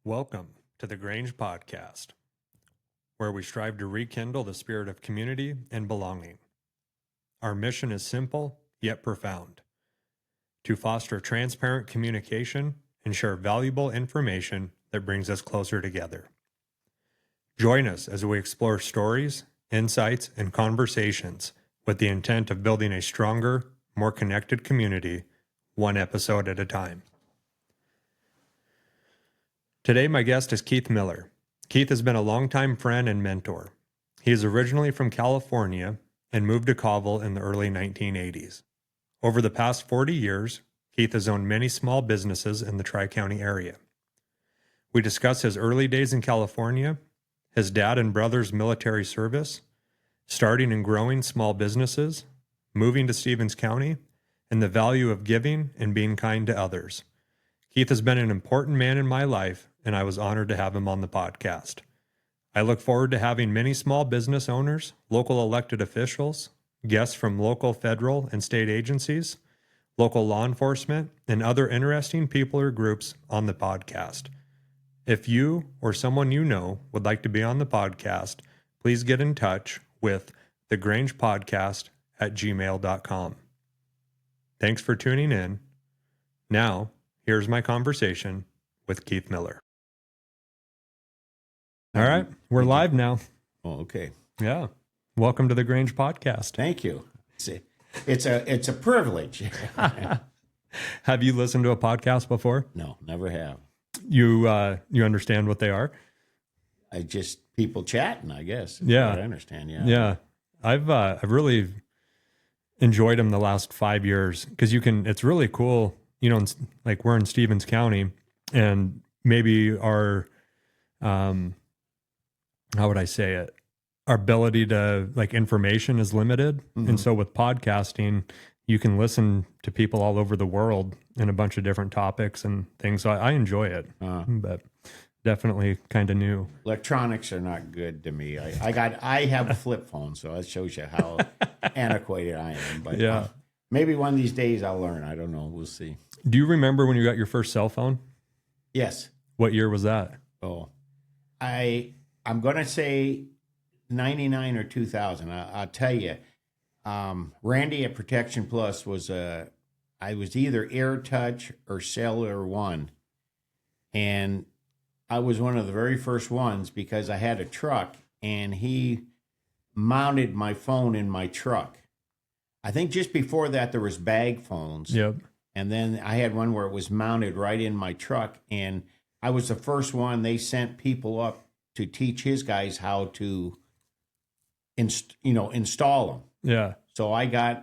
Welcome to the Grange podcast, where we strive to rekindle the spirit of community and belonging. Our mission is simple yet profound: to foster transparent communication and share valuable information that brings us closer together. Join us as we explore stories, insights, and conversations with the intent of building a stronger, more connected community, one episode at a time. Today, my guest is Keith Miller. Keith has been a longtime friend and mentor. He is originally from California and moved to Colville in the early 1980s. Over the past 40 years, Keith has owned many small businesses in the Tri-County area. We discuss his early days in California, his dad and brother's military service, starting and growing small businesses, moving to Stevens County, and the value of giving and being kind to others. Keith has been an important man in my life, and I was honored to have him on the podcast. I look forward to having many small business owners, local elected officials, guests from local, federal, and state agencies, local law enforcement, and other interesting people or groups on the podcast. If you or someone you know would like to be on the podcast, please get in touch with thegrangepodcast@gmail.com. Thanks for tuning in. Now, here's my conversation with Keith Miller. All right, we're live now. Oh, okay. Yeah. Welcome to the Grange podcast. Thank you. It's a privilege. Have you listened to a podcast before? No, never have. You understand what they are? I just people chatting, I guess. Yeah. I understand. Yeah. Yeah. I've really enjoyed them the last 5 years because it's really cool. You know, like we're in Stevens County and maybe our, how would I say it? Our ability to information is limited. Mm-hmm. And so with podcasting, you can listen to people all over the world in a bunch of different topics and things. So I enjoy it, but definitely kind of new. Electronics are not good to me. I have a flip phone, so that shows you how antiquated I am. But yeah. Maybe one of these days I'll learn. I don't know. We'll see. Do you remember when you got your first cell phone? Yes. What year was that? Oh, I'm going to say 99 or 2000. I'll tell you, Randy at Protection Plus I was either AirTouch or Cellular One. And I was one of the very first ones because I had a truck and he mounted my phone in my truck. I think just before that there was bag phones. Yep. And then I had one where it was mounted right in my truck. And I was the first one. They sent people up to teach his guys how to install them. Yeah. So I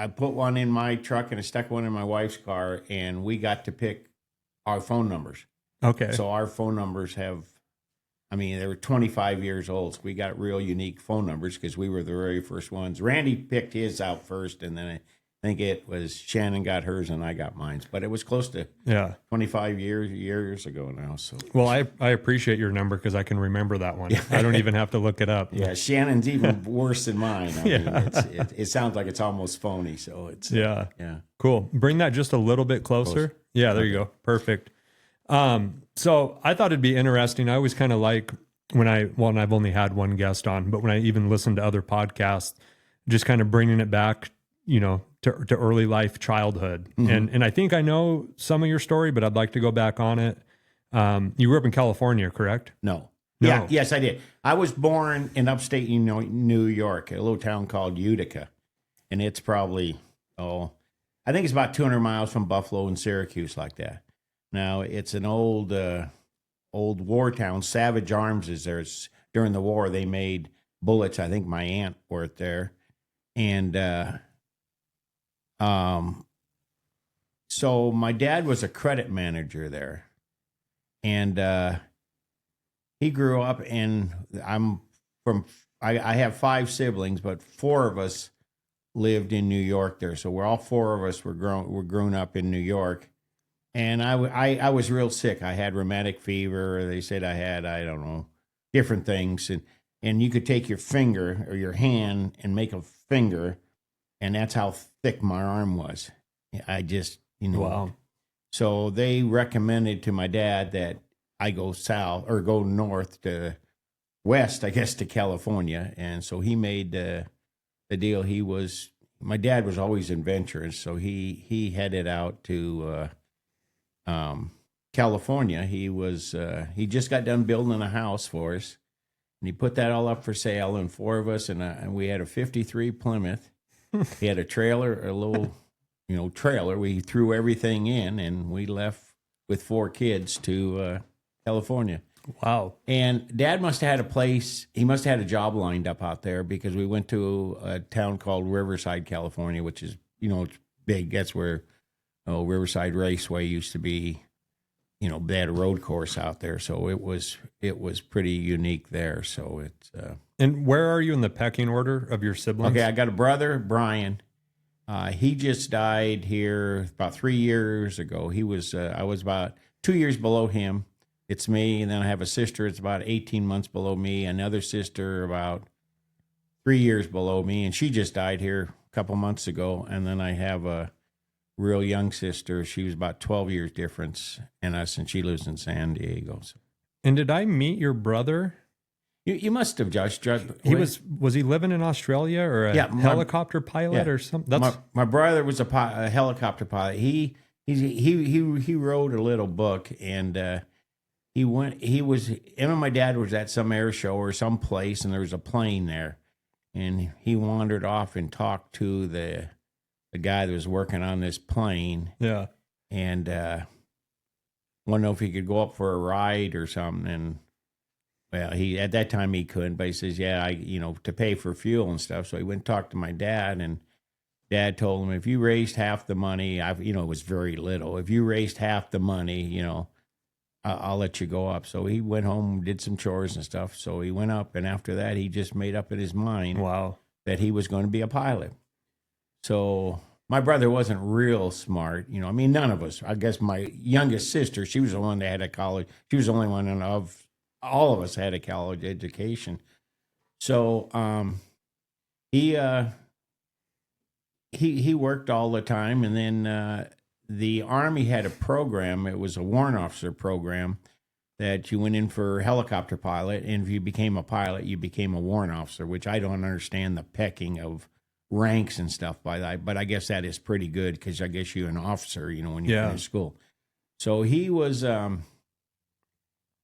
put one in my truck and I stuck one in my wife's car, and we got to pick our phone numbers. Okay. So our phone numbers they were 25 years old. So we got real unique phone numbers because we were the very first ones. Randy picked his out first, and then I think it was Shannon got hers and I got mine. But it was close to 25 years ago now. So well, I appreciate your number because I can remember that one. I don't even have to look it up. Yeah, Shannon's even worse than mine. I mean, it sounds like it's almost phony. So it's yeah. Cool. Bring that just a little bit closer. Yeah, there you go. Perfect. So I thought it'd be interesting. I always kind of like and I've only had one guest on, but when I even listen to other podcasts, just kind of bringing it back, to early life, childhood. Mm-hmm. And I think I know some of your story, but I'd like to go back on it. You grew up in California, correct? No. Yeah. Yes, I did. I was born in upstate New York, a little town called Utica. And it's probably, I think it's about 200 miles from Buffalo and Syracuse, like that. Now, it's an old war town. Savage Arms is there. During the war, they made bullets. I think my aunt worked there. And so my dad was a credit manager there. And he grew up, and I have 5 siblings, but 4 of us lived in New York there. So we're all 4 of us were grown up in New York. And I was real sick. I had rheumatic fever. They said I had, I don't know, different things. And you could take your finger or your hand and make a finger, and that's how thick my arm was. I just, Wow. So they recommended to my dad that I go south or go north to west, I guess, to California. And so he made the deal. My dad was always adventurous. So he headed out to California. He just got done building a house for us. And he put that all up for sale, and four of us, and we had a 53 Plymouth. He had a trailer, a little, trailer. We threw everything in, and we left with four kids to California. Wow. And Dad must have had a place. He must have had a job lined up out there because we went to a town called Riverside, California, which is, it's big. That's where Riverside Raceway used to be. They had a road course out there, so it was pretty unique there. So it's. And where are you in the pecking order of your siblings? Okay, I got a brother, Brian. He just died here about 3 years ago. I was about 2 years below him. It's me, and then I have a sister. It's about 18 months below me. Another sister about 3 years below me, and she just died here a couple months ago. And then I have a real young sister. She was about 12 years difference in us, and she lives in San Diego. So. And did I meet your brother? You must have, Josh. Was he living in Australia or a helicopter pilot or something? My brother was a helicopter pilot. He wrote a little book, and him and my dad was at some air show or some place, and there was a plane there, and he wandered off and talked to the guy that was working on this plane. Yeah. And wanted to know if he could go up for a ride or something. And well, at that time he couldn't, but he says, yeah, to pay for fuel and stuff. So he went and talked to my dad, and Dad told him, if you raised half the money, it was very little. If you raised half the money, I'll let you go up. So he went home, did some chores and stuff. So he went up, and after that, he just made up in his mind that he was going to be a pilot. So my brother wasn't real smart. None of us. I guess my youngest sister, she was the one that had a college. She was the only one of all of us had a college education. So he worked all the time, and then the Army had a program. It was a warrant officer program that you went in for helicopter pilot, and if you became a pilot, you became a warrant officer, which I don't understand the pecking of ranks and stuff by that, but I guess that is pretty good because I guess you're an officer, when you finish school. So he was,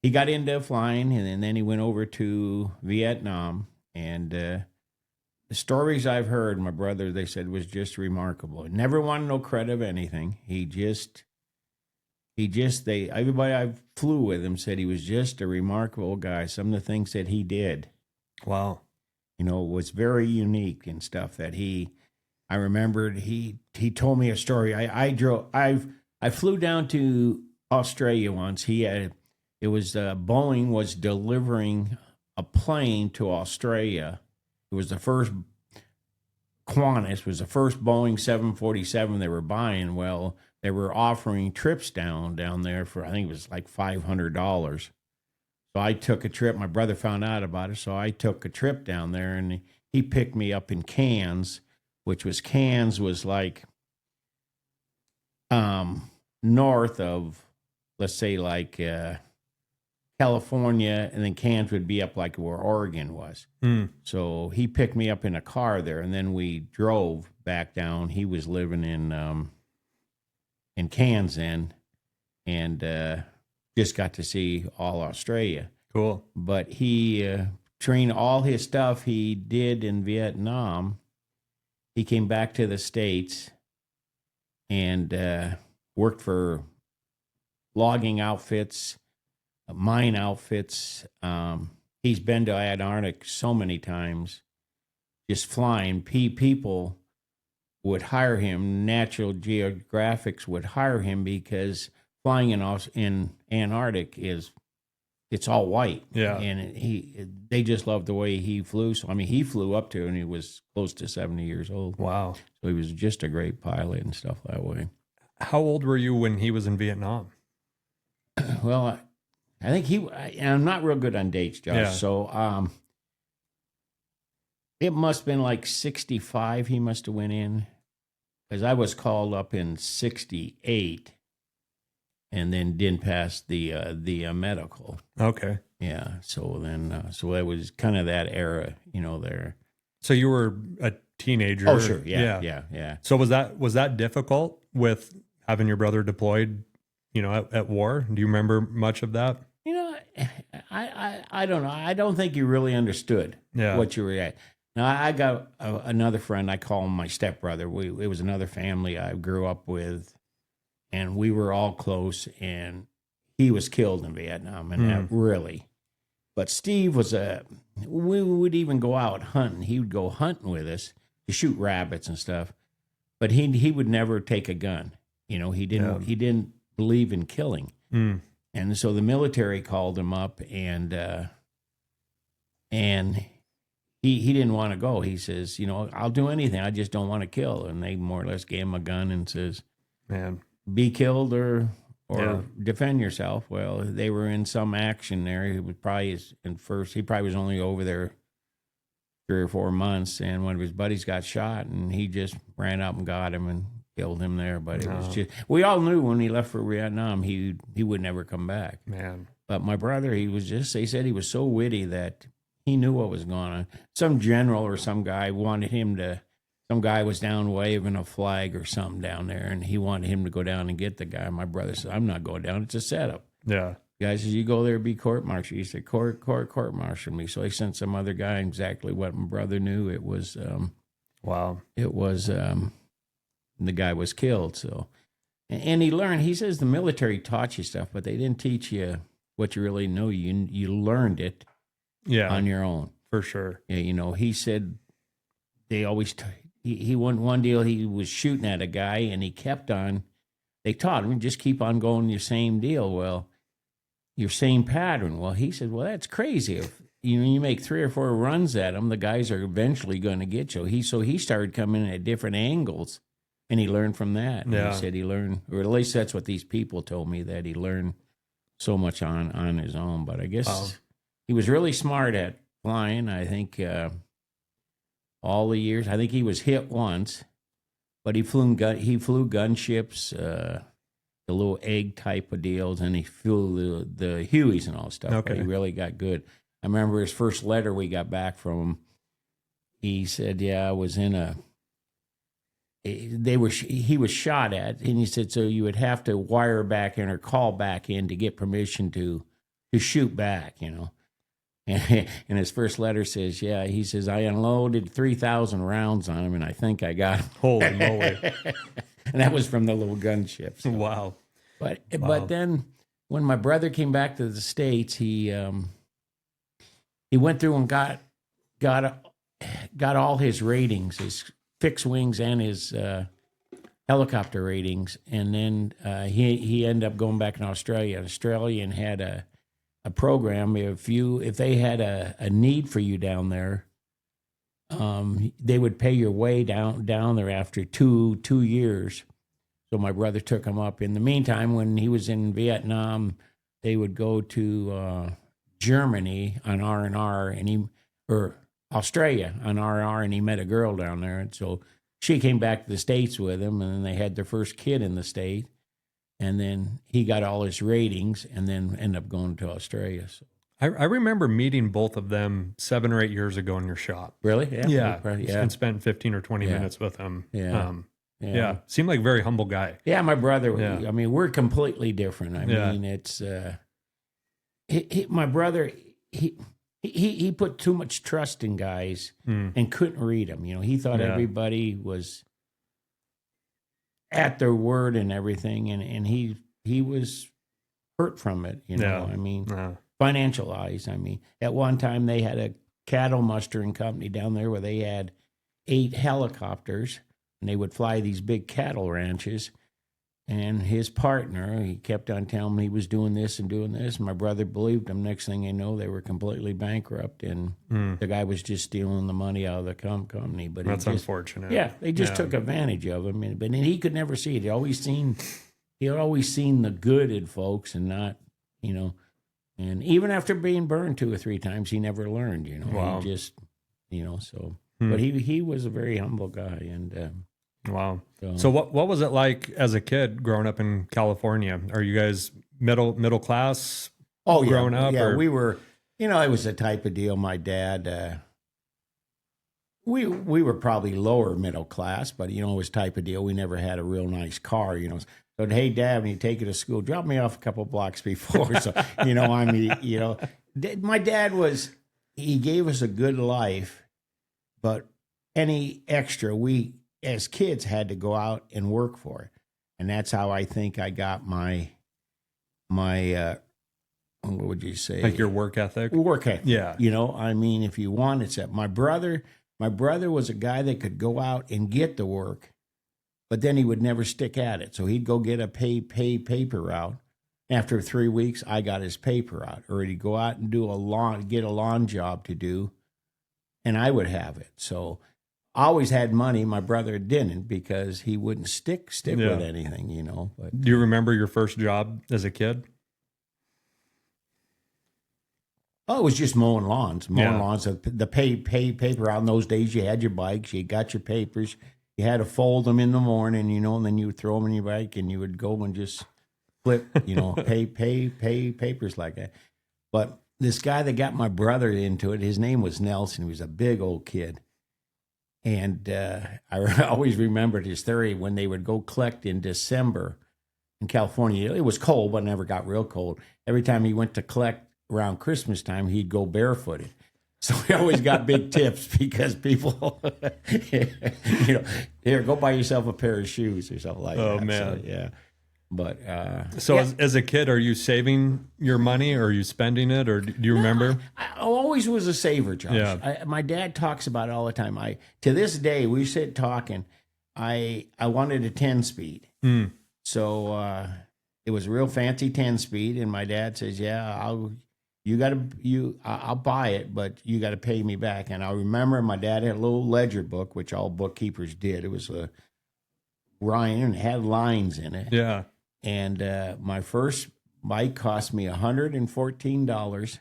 he got into flying, and then he went over to Vietnam, and the stories I've heard, my brother, they said, was just remarkable. Never wanted no credit of anything. Everybody I flew with him said he was just a remarkable guy. Some of the things that he did. Wow. Was very unique and stuff that I remembered he told me a story. I flew down to Australia once. Boeing was delivering a plane to Australia. It was the first Qantas, was the first Boeing 747 they were buying. Well, they were offering trips down there for, I think it was like $500. So I took a trip. My brother found out about it, so I took a trip down there, and he picked me up in Cairns, which was like north of, let's say, like California, and then Cairns would be up like where Oregon was. So he picked me up in a car there, and then we drove back down. He was living in Cairns then, and just got to see all Australia. Cool. But he trained all his stuff he did in Vietnam. He came back to the States and worked for logging outfits, mine outfits. He's been to Antarctic so many times, just flying. People would hire him. Natural Geographics would hire him because flying in Antarctic it's all white. Yeah. And they just loved the way he flew. So, he flew up to, and he was close to 70 years old. Wow. So he was just a great pilot and stuff that way. How old were you when he was in Vietnam? Well, I think I'm not real good on dates, Josh. Yeah. So, it must have been like 65 he must have went in, because I was called up in 68. and then didn't pass the medical. Okay. Yeah. So then, so it was kind of that era, there. So you were a teenager. Oh, sure. Yeah. So was that difficult with having your brother deployed, at war? Do you remember much of that? I don't know. I don't think you really understood what you were at. Now, I got another friend. I call him my stepbrother. It was another family I grew up with, and we were all close, and he was killed in Vietnam, and that really. But Steve we would even go out hunting. He would go hunting with us to shoot rabbits and stuff, but he would never take a gun. He didn't believe in killing. And so the military called him up, and he didn't want to go. He says, I'll do anything. I just don't want to kill. And they more or less gave him a gun and says, man, be killed or defend yourself. Well, they were in some action there. He was probably he probably was only over there 3 or 4 months, and one of his buddies got shot, and he just ran up and got him and killed him there. But it was just, we all knew when he left for Vietnam, he would never come back. Man. But my brother, they said he was so witty that he knew what was going on. Some general or some guy wanted him to, some guy was down waving a flag or something down there, and he wanted him to go down and get the guy. My brother said, I'm not going down. It's a setup. Yeah. The guy says, you go there, be court-martialed. He said, court-martial me. So he sent some other guy, exactly what my brother knew. It was, wow. It was, the guy was killed. So, and he learned, he says the military taught you stuff, but they didn't teach you what you really know. You learned it on your own. For sure. Yeah, he said they always, he won one deal, he was shooting at a guy, and he kept on, they taught him, just keep on going your same deal. Well, your same pattern. Well, he said, well, that's crazy. If you make 3 or 4 runs at them, the guys are eventually going to get you. So he started coming in at different angles, and he learned from that. And he said he learned, or at least that's what these people told me, that he learned so much on his own. But I guess he was really smart at flying. I think all the years, I think he was hit once, but he flew gunships, the little egg type of deals, and he flew the Hueys and all that stuff. Okay. But he really got good. I remember his first letter we got back from him. He said, I was in he was shot at, and he said, so you would have to wire back in or call back in to get permission to shoot back, And his first letter says, he says, I unloaded 3,000 rounds on him, and I think I got him. Holy moly. And that was from the little gunship. So. Wow. But then when my brother came back to the States, he went through and got all his ratings, his fixed wings and his helicopter ratings, and then he ended up going back in Australia. Australian had a program. If they had a need for you down there, they would pay your way down there after two years. So my brother took him up. In the meantime, when he was in Vietnam, they would go to Germany on R&R, or Australia on R&R, and he met a girl down there. And so she came back to the States with him, and then they had their first kid in the state. And then he got all his ratings, and then ended up going to Australia. So. I remember meeting both of them 7 or 8 years ago in your shop. Really? Yeah. And spent 15 or 20 minutes with him. Yeah. Seemed like a very humble guy. Yeah, my brother. Yeah. I mean, we're completely different. I mean, it's my brother. He put too much trust in guys and couldn't read them. He thought everybody was at their word and everything, and he was hurt from it. I mean, financialized. I mean, at one time they had a cattle mustering company down there where they had 8 helicopters, and they would fly these big cattle ranches. And his partner, he kept on telling me he was doing this and doing this. My brother believed him. Next thing you know, they were completely bankrupt, and the guy was just stealing the money out of the company. But that's unfortunate. Yeah, they just took advantage of him. But he could never see it. He had always seen the good in folks, and not, And even after being burned 2 or 3 times, he never learned. Wow. He just, so. But he was a very humble guy, and. Wow. So what was it like as a kid growing up in California? Are you guys middle class Oh, yeah. growing up? Yeah, Or? we were, it was the type of deal. My dad, we were probably lower middle class, but, it was type of deal. We never had a real nice car, So, hey, Dad, when you take it to school, drop me off a couple blocks before. So, my dad he gave us a good life, but any extra we as kids had to go out and work for it. And that's how I think I got my what would you say? Like your work ethic? Work ethic. Yeah. If you wanted that. My brother was a guy that could go out and get the work, but then he would never stick at it. So he'd go get a paper route. After 3 weeks, I got his paper out. Or he'd go out and get a lawn job to do, and I would have it. So I always had money. My brother didn't because he wouldn't stick with anything, But Do you remember your first job as a kid? oh, it was just mowing lawns. The paper out in those days. You had your bikes, you got your papers. You had to fold them in the morning, and then you would throw them in your bike, and you would go and just flip, pay papers like that. But this guy that got my brother into it, his name was Nelson. He was a big old kid. And I always remembered his theory when they would go collect in December in California. It was cold, but never got real cold. Every time he went to collect around Christmas time, he'd go barefooted. So he always got big tips because people, here, go buy yourself a pair of shoes or something like that. Oh, man. So, yeah. But As a kid, are you saving your money or are you spending it, or do you remember? I always was a saver, Josh. Yeah. My dad talks about it all the time. To this day, we sit talking. I wanted a 10-speed. So it was a real fancy 10-speed, and my dad says, "Yeah, I'll buy it, but you got to pay me back." And I remember my dad had a little ledger book, which all bookkeepers did. It was a Ryan and it had lines in it. Yeah. And my first bike cost me $114,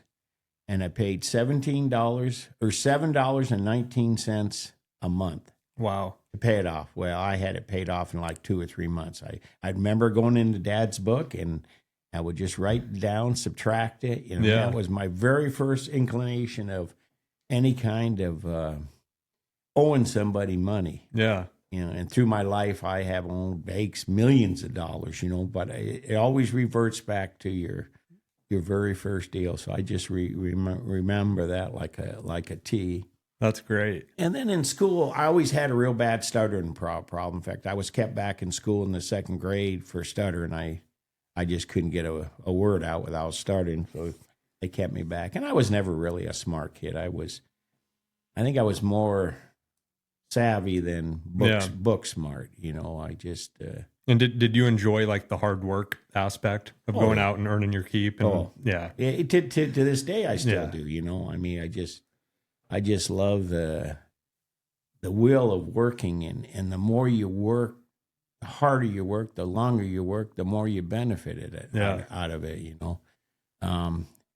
and I paid $17 or $7.19 a month. Wow. To pay it off. Well, I had it paid off in like 2 or 3 months. I remember going into Dad's book, and I would just write down, subtract it. That was my very first inclination of any kind of owing somebody money. Yeah. And through my life, I have owned banks millions of dollars, but it always reverts back to your very first deal. So I just remember that like a T. That's great. And then in school, I always had a real bad stuttering problem. In fact, I was kept back in school in the second grade for stuttering. I just couldn't get a word out without stuttering, so they kept me back. And I was never really a smart kid. I think I was more savvy than book smart. I just. And did you enjoy like the hard work aspect of going out and earning your keep? And, yeah. To this day, I still do. I just love the will of working, and the more you work, the harder you work, the longer you work, the more you benefited out of it.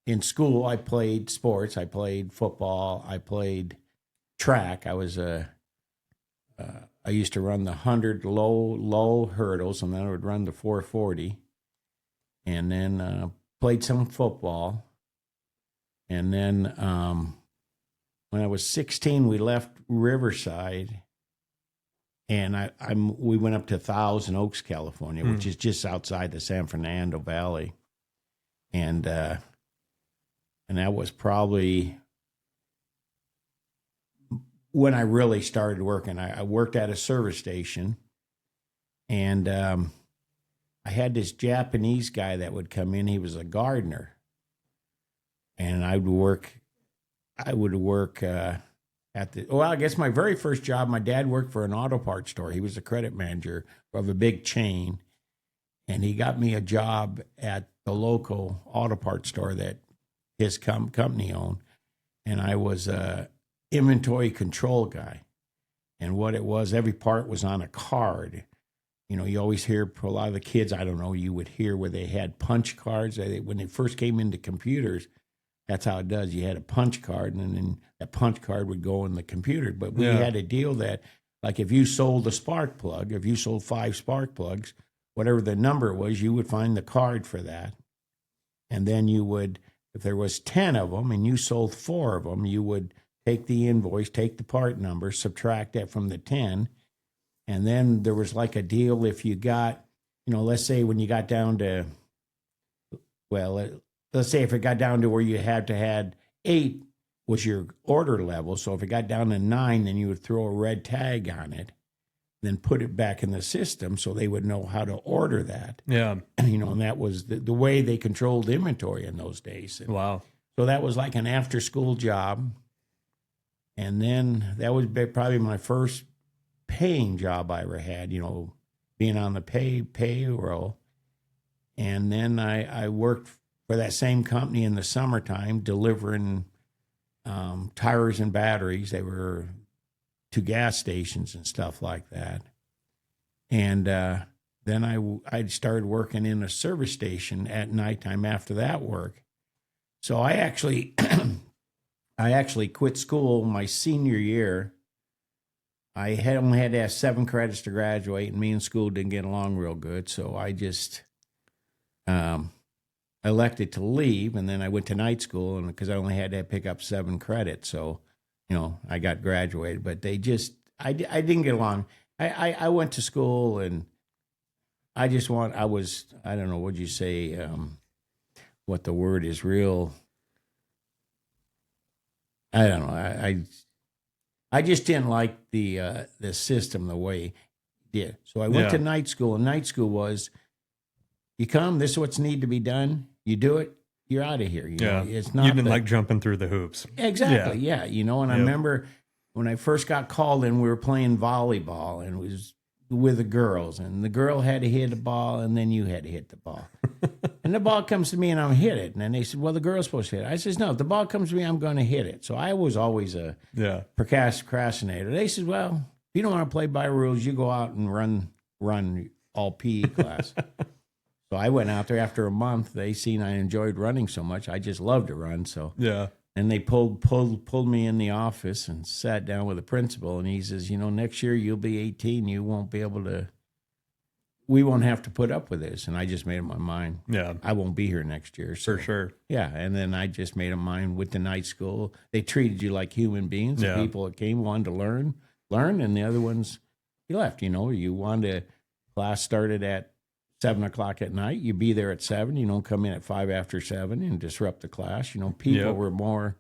In school, I played sports. I played football. I played track. I used to run the 100 low hurdles, and then I would run the 440, and then played some football. And then when I was 16, we left Riverside, and we went up to Thousand Oaks, California, which is just outside the San Fernando Valley, and that was probably when I really started working. I worked at a service station, and I had this Japanese guy that would come in. He was a gardener, and I would work at I guess my very first job, my dad worked for an auto parts store. He was a credit manager of a big chain, and he got me a job at the local auto parts store that his company owned, and I was a inventory control guy. And what it was, every part was on a card. You always hear for a lot of the kids, I don't know, you would hear where they had punch cards. When they first came into computers, that's how it does. You had a punch card, and then that punch card would go in the computer. But we had a deal that like if you sold a spark plug, if you sold 5 spark plugs, whatever the number was, you would find the card for that. And then you would, if there was 10 of them and you sold 4 of them, you would take the invoice, take the part number, subtract that from the 10. And then there was like a deal if you got, let's say when you got down to, let's say if it got down to where you had to had 8 was your order level. So if it got down to 9, then you would throw a red tag on it, then put it back in the system so they would know how to order that. Yeah. And that was the way they controlled inventory in those days. And Wow. so that was like an after school job. And then that was probably my first paying job I ever had, being on the payroll. And then I worked for that same company in the summertime delivering tires and batteries. They were to gas stations and stuff like that. And then I started working in a service station at nighttime after that work. So I actually quit school my senior year. I only had to have 7 credits to graduate, and me and school didn't get along real good. So I just elected to leave, and then I went to night school, and because I only had to pick up 7 credits, so I got graduated. But I didn't get along. I went to school, and I don't know, what'd you say? What the word is real? I don't know. I just didn't like the system the way it did. So I went to night school, and night school was, you come, this is what's need to be done, you do it, you're out of here. It's not. You didn't like jumping through the hoops. Exactly, yeah. And I remember when I first got called in, we were playing volleyball, and it was with the girls, and the girl had to hit the ball, and then you had to hit the ball. And the ball comes to me, and I'm hit it. And then they said, well, the girl's supposed to hit it. I says, no, if the ball comes to me, I'm going to hit it. So I was always a procrastinator. They said, well, if you don't want to play by rules, you go out and run all PE class. So I went out there after a month. They seen I enjoyed running so much. I just loved to run. So and they pulled me in the office and sat down with the principal. And he says, next year you'll be 18. You won't be able to. We won't have to put up with this. And I just made up my mind. Yeah, I won't be here next year. So, for sure. Yeah, and then I just made up my mind with the night school. They treated you like human beings. The people that came wanted to learn, and the other ones, you left. You wanted to, class started at 7:00 at night. You be there at 7. You don't come in at 5 after 7 and disrupt the class. People were more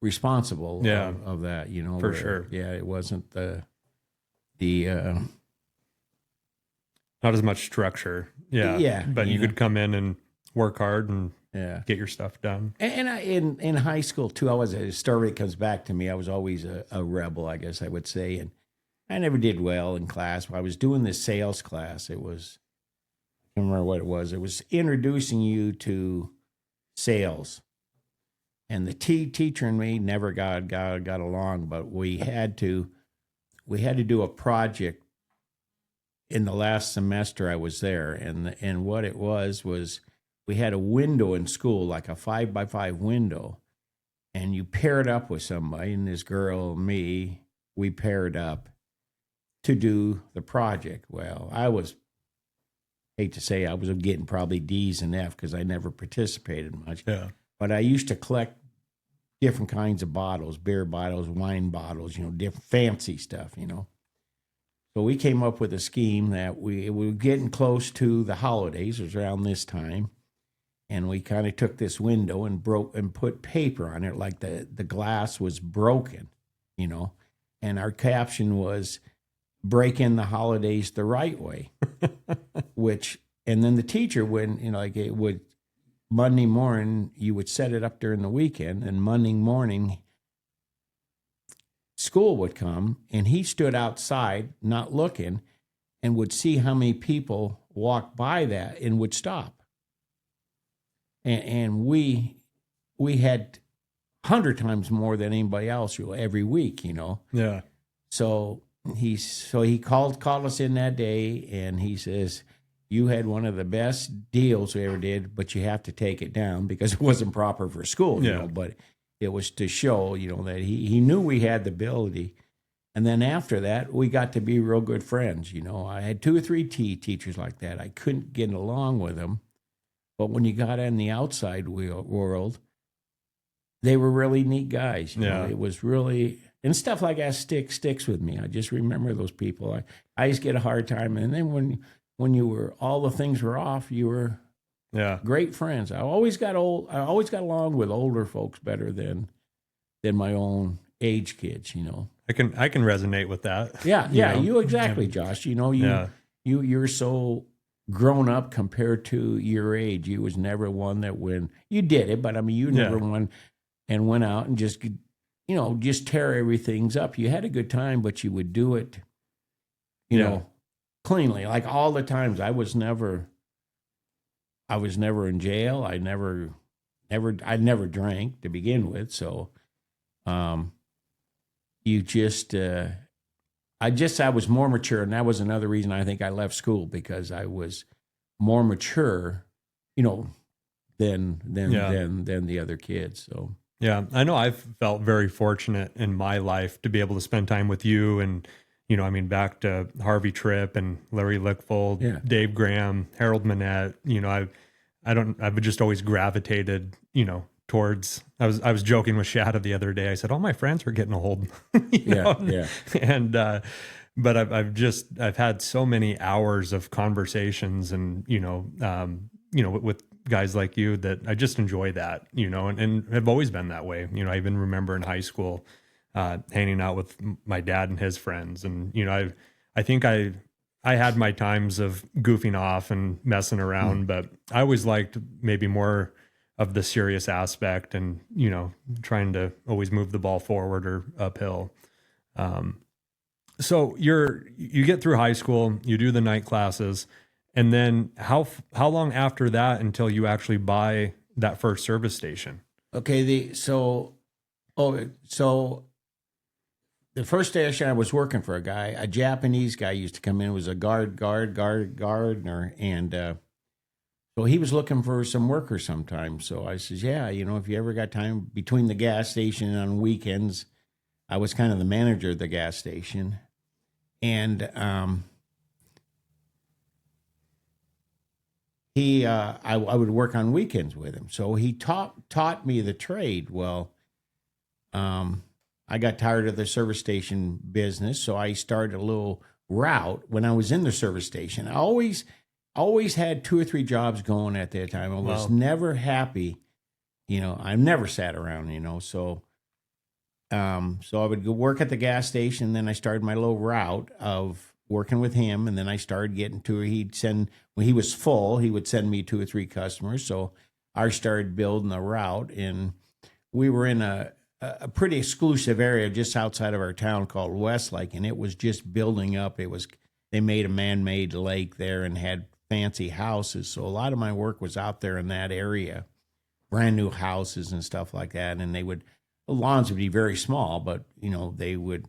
responsible of that. For sure. Yeah, it wasn't the not as much structure. Yeah. But you could come in and work hard and get your stuff done. And in high school too, a story comes back to me. I was always a rebel, I guess I would say, and I never did well in class. I was doing this sales class. It was, I can't remember what it was. It was introducing you to sales. And the teacher and me never got along, but we had to do a project in the last semester I was there. And what it was we had a window in school, like a 5x5 window, and you paired up with somebody, and this girl, me, we paired up to do the project. Well, I was getting probably D's and F because I never participated much. Yeah. But I used to collect different kinds of bottles, beer bottles, wine bottles, different fancy stuff, So we came up with a scheme that we were getting close to the holidays. It was around this time. And we kind of took this window and put paper on it, like the glass was broken, And our caption was, break in the holidays the right way. And then the teacher would, Monday morning, you would set it up during the weekend, and Monday morning, school would come, and he stood outside, not looking, and would see how many people walked by that and would stop. And we had 100 times more than anybody else every week, Yeah. So he called us in that day, and he says, you had one of the best deals we ever did, but you have to take it down because it wasn't proper for school, but it was to show, that he knew we had the ability. And then after that, we got to be real good friends. You know, I had 2 or 3 teachers like that. I couldn't get along with them. But when you got in the outside world, they were really neat guys. You know, it was really, and stuff like that sticks with me. I just remember those people. I used to get a hard time. And then when you were, all the things were off, you were great friends. I always got along with older folks better than my own age kids, you know. I can resonate with that. Yeah, you exactly, Josh. You know, you're so grown up compared to your age. You was never one that you did it, but I mean, you never one and went out and just, you know, just tear everything's up. You had a good time, but you would do it, you know, cleanly. Like all the times, I was never in jail. I never drank to begin with. So, you just, I was more mature, and that was another reason I think I left school, because I was more mature, you know, than the other kids. So yeah, I know I've felt very fortunate in my life to be able to spend time with you, and you know, I mean, back to Harvey Tripp and Larry Lickfold, Dave Graham, Harold Manette. You know, I've just always gravitated, you know, towards. I was joking with Shadow the other day. I said all my friends are getting old. And but I've had so many hours of conversations, and you know, with guys like you, that I just enjoy that, you know, and have always been that way. You know, I even remember in high school hanging out with my dad and his friends, and you know, I think I had my times of goofing off and messing around, but I always liked maybe more of the serious aspect, and you know, trying to always move the ball forward or uphill. So you get through high school, you do the night classes, and then how long after that until you actually buy that first service station? Okay, so the first station I was working for a Japanese guy used to come in, was a gardener, and so he was looking for some workers sometimes. So I says, yeah, you know, if you ever got time between the gas station and on weekends, I was kind of the manager of the gas station. And I would work on weekends with him. So he taught me the trade. Well, I got tired of the service station business, so I started a little route when I was in the service station. I always had 2 or 3 jobs going at that time. I was never happy. You know, I never sat around, you know, so I would go work at the gas station. Then I started my little route of working with him. And then I started getting when he was full, he would send me 2 or 3 customers. So I started building a route, and we were in a pretty exclusive area just outside of our town called Westlake. And it was just building up. They made a man-made lake there and had fancy houses. So a lot of my work was out there in that area, brand new houses and stuff like that. And the lawns would be very small, but you know, it would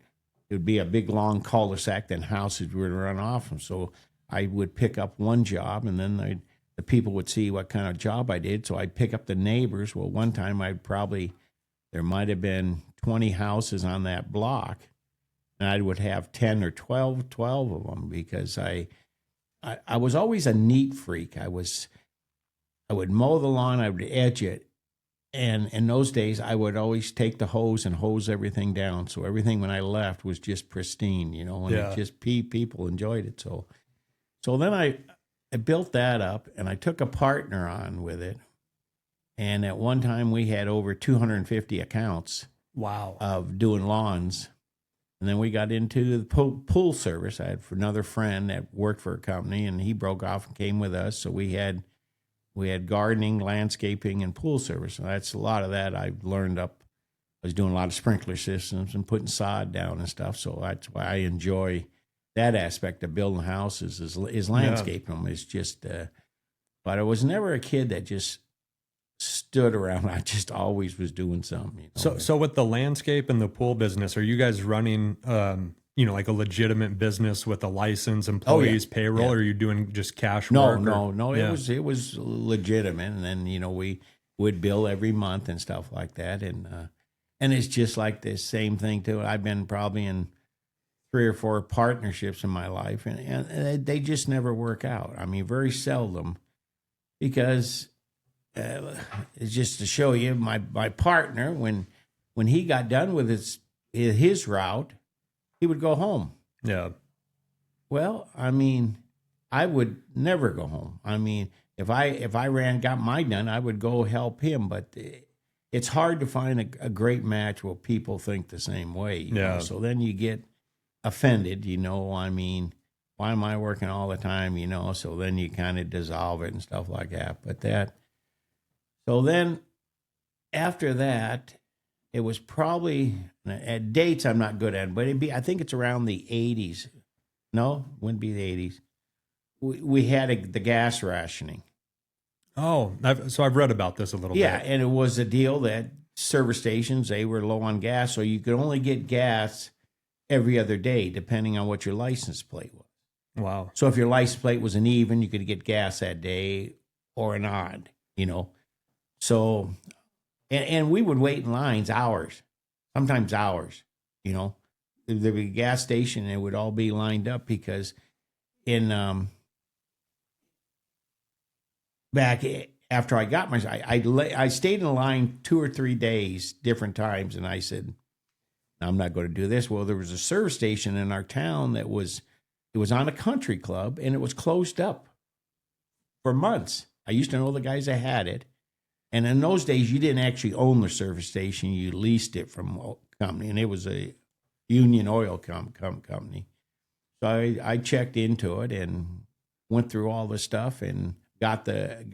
be a big long cul-de-sac, then houses would run off them. So I would pick up one job, and then the people would see what kind of job I did. So I'd pick up the neighbors. Well, one time there might have been 20 houses on that block, and I would have 10 or 12 of them, because I was always a neat freak. I would mow the lawn, I would edge it, and in those days I would always take the hose and hose everything down, so everything when I left was just pristine, you know, and it just people enjoyed it. So then I built that up, and I took a partner on with it, and at one time we had over 250 accounts. Wow. Of doing lawns. And then we got into the pool service. I had another friend that worked for a company, and he broke off and came with us. So we had gardening, landscaping, and pool service. And that's a lot of that I learned up. I was doing a lot of sprinkler systems and putting sod down and stuff. So that's why I enjoy that aspect of building houses is landscaping them. It's just, but I was never a kid that just stood around. I just always was doing something. You know? So with the landscape and the pool business, are you guys running, you know, like a legitimate business with a license, employees, payroll, or are you doing just cash work? No. It was legitimate. And then, you know, we would bill every month and stuff like that. And it's just like the same thing too. I've been probably in three or four partnerships in my life, and they just never work out. I mean, very seldom, because it's just to show you my partner, when he got done with his route, he would go home. Yeah. Well, I mean, I would never go home. I mean, if I got mine done, I would go help him. But it's hard to find a great match where people think the same way. You know? So then you get offended, you know. I mean, why am I working all the time, you know? So then you kind of dissolve it and stuff like that. So then after that, it was probably, at dates I'm not good at, but I think it's around the 80s. No, wouldn't be the 80s. We had the gas rationing. Oh, I've read about this a little bit. Yeah, and it was a deal that service stations, they were low on gas, so you could only get gas every other day, depending on what your license plate was. Wow. So if your license plate was an even, you could get gas that day, or an odd, you know. So, and we would wait in lines hours, sometimes hours, you know. There'd be a gas station, and it would all be lined up, because back after I got I stayed in line 2 or 3 days, different times, and I said, I'm not going to do this. Well, there was a service station in our town it was on a country club, and it was closed up for months. I used to know the guys that had it, and in those days, you didn't actually own the service station; you leased it from a company, and it was a Union Oil company. So I checked into it and went through all the stuff and got the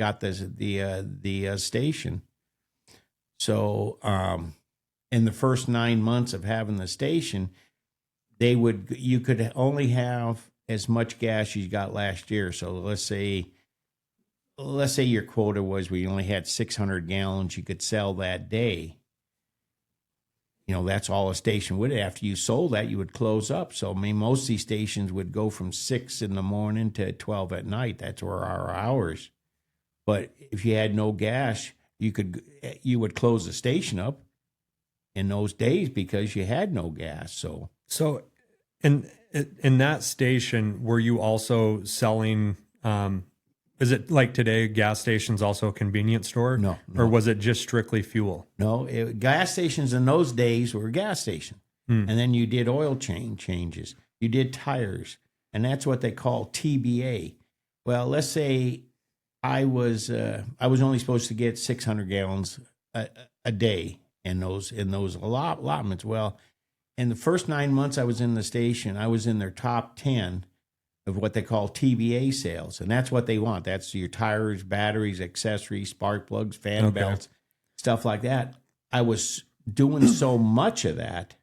station. So in the first 9 months of having the station, you could only have as much gas you got last year. So let's say your quota was we only had 600 gallons you could sell that day. You know, that's all a station would. After you sold that, you would close up. So, I mean, most of these stations would go from 6 in the morning to 12 at night. That's where our hours. But if you had no gas, you would close the station up in those days because you had no gas. So in that station, were you also selling? Is it like today, gas stations also a convenience store? No. Or was it just strictly fuel? No, gas stations in those days were gas stations. And then you did oil changes. You did tires. And that's what they call TBA. Well, let's say I was only supposed to get 600 gallons a day in those allotments. Well, in the first 9 months I was in the station, I was in their top 10 of what they call TBA sales. And that's what they want. That's your tires, batteries, accessories, spark plugs, fan belts, stuff like that. I was doing so much of that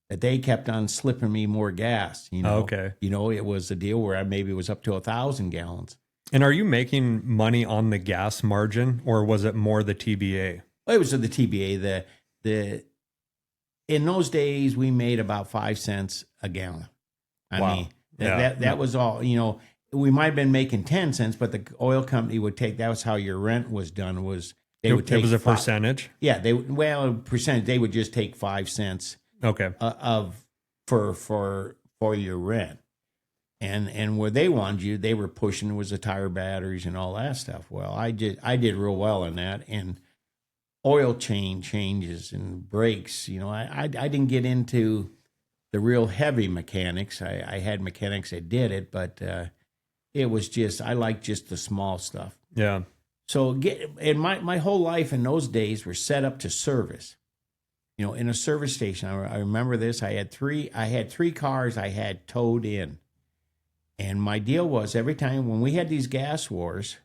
they kept on slipping me more gas. You know, You know, it was a deal where maybe it was up to 1,000 gallons. And are you making money on the gas margin, or was it more the TBA? Well, it was the TBA. In those days, we made about 5 cents a gallon. I mean, that was all. You know, we might have been making 10 cents, but the oil company would take. That was how your rent was done. It was a percentage. Yeah, percentage. They would just take 5 cents. Okay. For your rent. And where they wanted you, they were pushing was the tire batteries and all that stuff. Well, I did real well in that, and oil changes and brakes. You know, I didn't get into the real heavy mechanics. I had mechanics that did it, but it was just I liked just the small stuff. Yeah. So my whole life in those days were set up to service. You know, in a service station, I remember this. I had three cars I had towed in. And my deal was every time when we had these gas wars,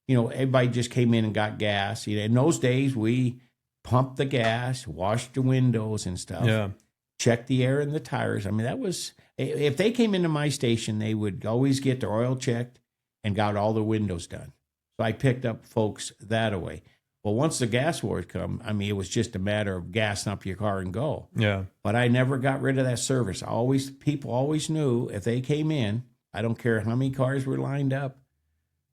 you know, everybody just came in and got gas. You know, in those days, we pumped the gas, washed the windows and stuff, checked the air in the tires. I mean, that was, if they came into my station, they would always get their oil checked and got all the windows done. So I picked up folks that way. Well, once the gas wars come, I mean, it was just a matter of gassing up your car and go. Yeah. But I never got rid of that service. People always knew if they came in, I don't care how many cars were lined up,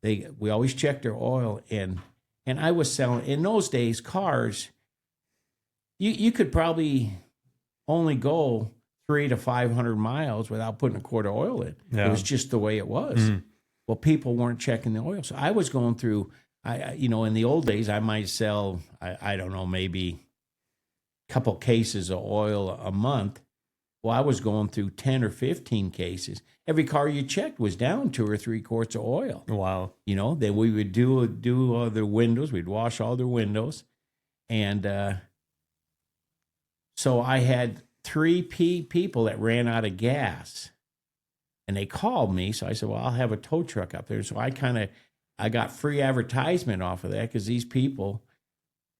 we always checked their oil. And I was selling, in those days, cars, you could probably only go 300 to 500 miles without putting a quart of oil in. Yeah. It was just the way it was. Well, people weren't checking the oil. So I was going through, in the old days, I might sell, I don't know, maybe a couple cases of oil a month. Well, I was going through 10 or 15 cases. Every car you checked was down 2 or 3 quarts of oil. Wow. Then we would do all their windows. We'd wash all their windows. And so I had 3 people that ran out of gas. And they called me. So I said, well, I'll have a tow truck up there. So I got free advertisement off of that because these people,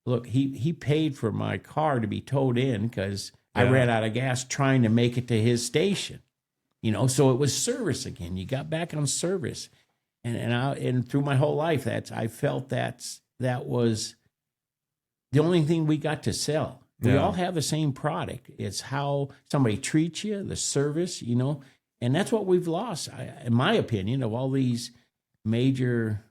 look, he paid for my car to be towed in because I ran out of gas trying to make it to his station, so it was service again. You got back on service. And through my whole life, I felt that was the only thing we got to sell. We all have the same product. It's how somebody treats you, the service, and that's what we've lost, in my opinion, of all these major,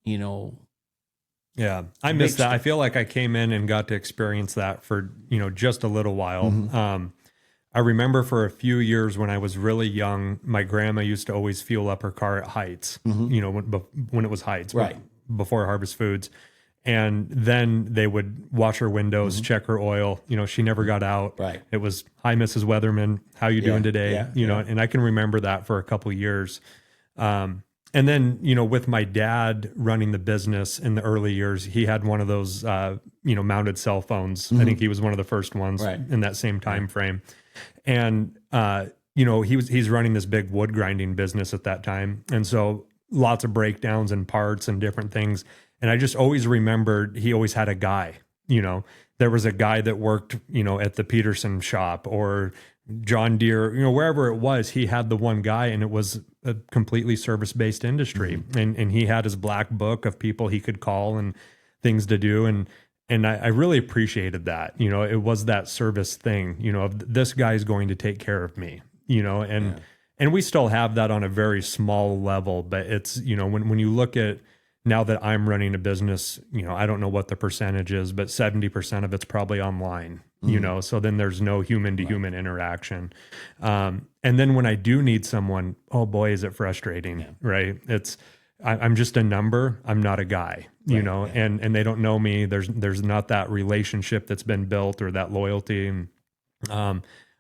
Yeah, I missed that. I feel like I came in and got to experience that for, just a little while. I remember for a few years when I was really young, my grandma used to always fuel up her car at Heights, when it was Heights, right, before Harvest Foods. And then they would wash her windows, check her oil. She never got out. Right. It was, hi, Mrs. Weatherman, how you doing today? And I can remember that for a couple years. And then, with my dad running the business in the early years, he had one of those, mounted cell phones. I think he was one of the first ones in that same time frame. And, he's running this big wood grinding business at that time. And so lots of breakdowns and parts and different things. And I just always remembered he always had a guy, there was a guy that worked, at the Peterson shop or John Deere, wherever it was, he had the one guy, and it was a completely service-based industry. And he had his black book of people he could call and things to do. And I really appreciated that. It was that service thing, of this guy's going to take care of me, and we still have that on a very small level, but it's, when you look at, now that I'm running a business, I don't know what the percentage is, but 70% of it's probably online, so then there's no human to human interaction. And then when I do need someone, oh boy, is it frustrating, right? I'm just a number. I'm not a guy, and they don't know me. There's not that relationship that's been built or that loyalty. And,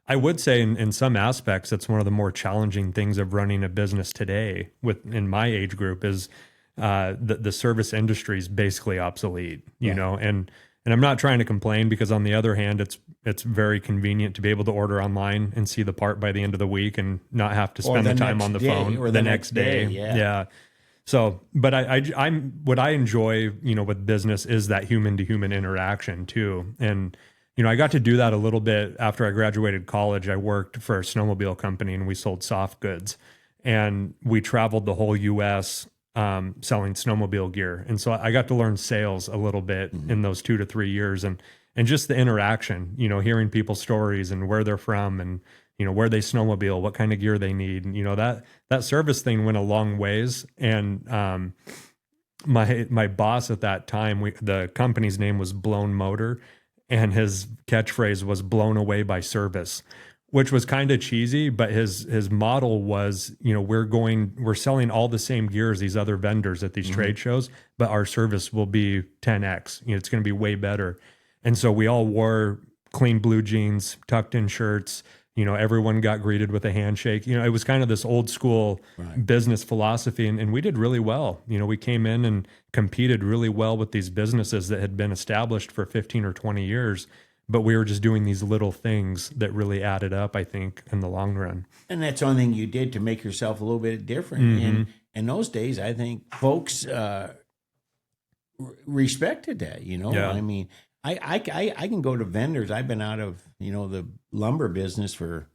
I would say in some aspects, it's one of the more challenging things of running a business today in my age group is, the service industry is basically obsolete, and I'm not trying to complain because on the other hand, it's very convenient to be able to order online and see the part by the end of the week and not have to spend the time on the phone or the next day. Yeah. So, but I'm what I enjoy, with business is that human to human interaction too. And, I got to do that a little bit after I graduated college. I worked for a snowmobile company and we sold soft goods, and we traveled the whole US, selling snowmobile gear. And so I got to learn sales a little bit in those 2 to 3 years and just the interaction, hearing people's stories and where they're from and, where they snowmobile, what kind of gear they need. And, that service thing went a long ways. And, my boss at that time, the company's name was Blown Motor, and his catchphrase was blown away by service, which was kind of cheesy, but his model was, we're selling all the same gear as these other vendors at these trade shows, but our service will be 10x. It's going to be way better. And so we all wore clean blue jeans, tucked in shirts. Everyone got greeted with a handshake. It was kind of this old school business philosophy, and we did really well. We came in and competed really well with these businesses that had been established for 15 or 20 years. But we were just doing these little things that really added up, I think, in the long run. And that's the only thing you did to make yourself a little bit different. And in those days, I think folks respected that, Yeah. I mean, I can go to vendors. I've been out of, the lumber business for,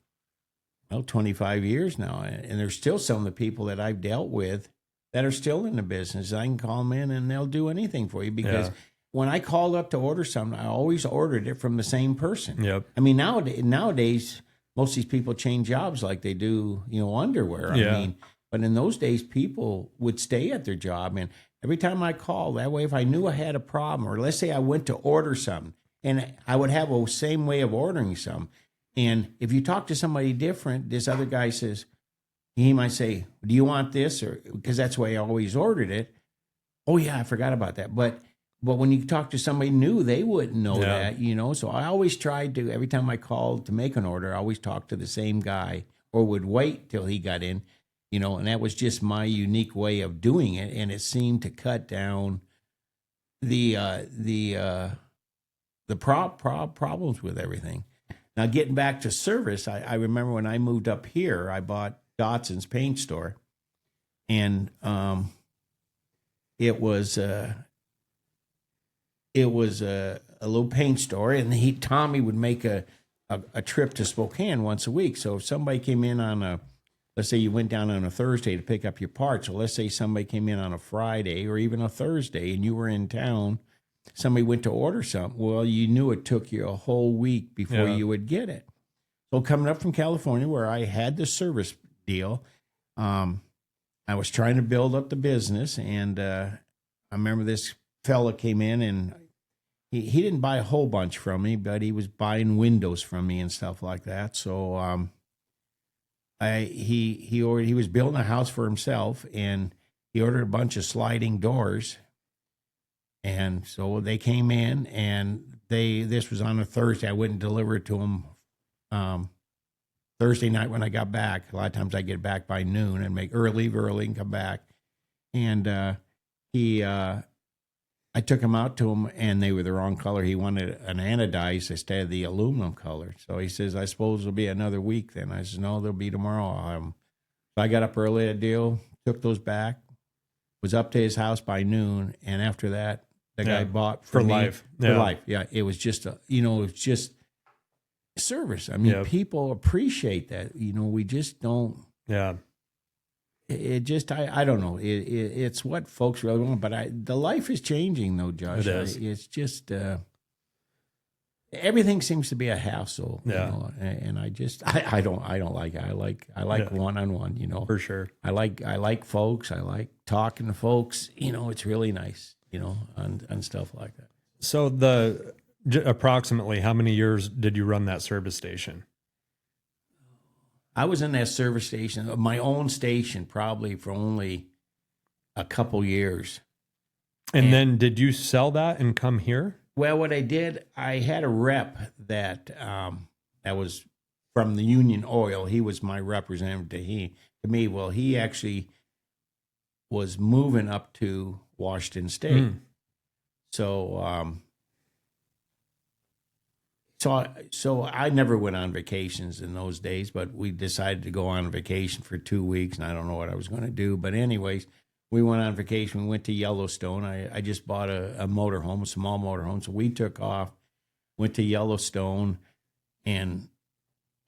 25 years now. And there's still some of the people that I've dealt with that are still in the business. I can call them in and they'll do anything for you because when I called up to order something, I always ordered it from the same person. Yep. I mean, nowadays, most of these people change jobs like they do, underwear. I mean, but in those days, people would stay at their job. And every time I called, that way, if I knew I had a problem, or let's say I went to order something, and I would have a same way of ordering some, And if you talk to somebody different, this other guy says, he might say, do you want this? Or because that's the way I always ordered it. Oh yeah, I forgot about that. But when you talk to somebody new, they wouldn't know that, you know. So I always tried to, every time I called to make an order, I always talked to the same guy or would wait till he got in, you know, and that was just my unique way of doing it. And it seemed to cut down the problems with everything. Now, getting back to service, I remember when I moved up here, I bought Dotson's paint store, and it was a little paint store, and Tommy would make a trip to Spokane once a week. So if somebody came in on let's say you went down on a Thursday to pick up your parts, or let's say somebody came in on a Friday or even a Thursday, and you were in town, somebody went to order something, well, you knew it took you a whole week before you would get it. So coming up from California, where I had the service deal, I was trying to build up the business, and I remember this fella came in, and he didn't buy a whole bunch from me, but he was buying windows from me and stuff like that. So he was building a house for himself, and he ordered a bunch of sliding doors. And so they came in, and this was on a Thursday. I wouldn't deliver it to them Thursday night when I got back. A lot of times I get back by noon and leave early and come back. And I took them out to him, and they were the wrong color. He wanted an anodized instead of the aluminum color. So he says, I suppose it'll be another week then. I said, no, they'll be tomorrow. So I got up early at a deal, took those back, was up to his house by noon, and after that, the guy bought for life. For life. Yeah, it was just it's just service. I mean, people appreciate that. You know, we just don't. Yeah. It just I don't know. It's what folks really want, but the life is changing though, Josh. It is. It's just everything seems to be a hassle. Yeah. You know, and I don't like it. I like one-on-one. You know, For sure. I like folks. I like talking to folks. You know, it's really nice. You know, on stuff like that. So approximately how many years did you run that service station? I was in that service station, my own station, probably for only a couple years. And then did you sell that and come here? Well, what I did, I had a rep that was from the Union Oil. He was my representative to me. Well, he actually was moving up to Washington State. So So I never went on vacations in those days, but we decided to go on vacation for 2 weeks, and I don't know what I was going to do. But anyways, we went on vacation. We went to Yellowstone. I just bought a motorhome, a small motorhome. So we took off, went to Yellowstone, and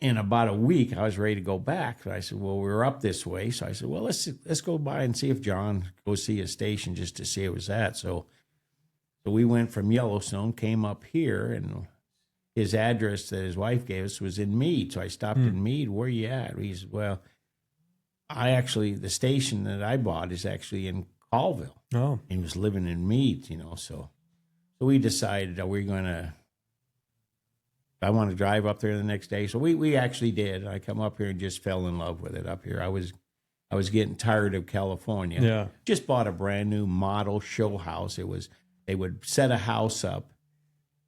in about a week, I was ready to go back. So I said, well, we're up this way. So I said, well, let's go by and see if John goes see his station just to see it was at. So we went from Yellowstone, came up here, and his address that his wife gave us was in Meade. So I stopped in Meade. Where you at? He said, well, the station that I bought is actually in Colville. Oh. He was living in Meade, you know. So we decided that I want to drive up there the next day. So we actually did. I come up here and just fell in love with it up here. I was getting tired of California. Yeah. Just bought a brand new model show house. They would set a house up,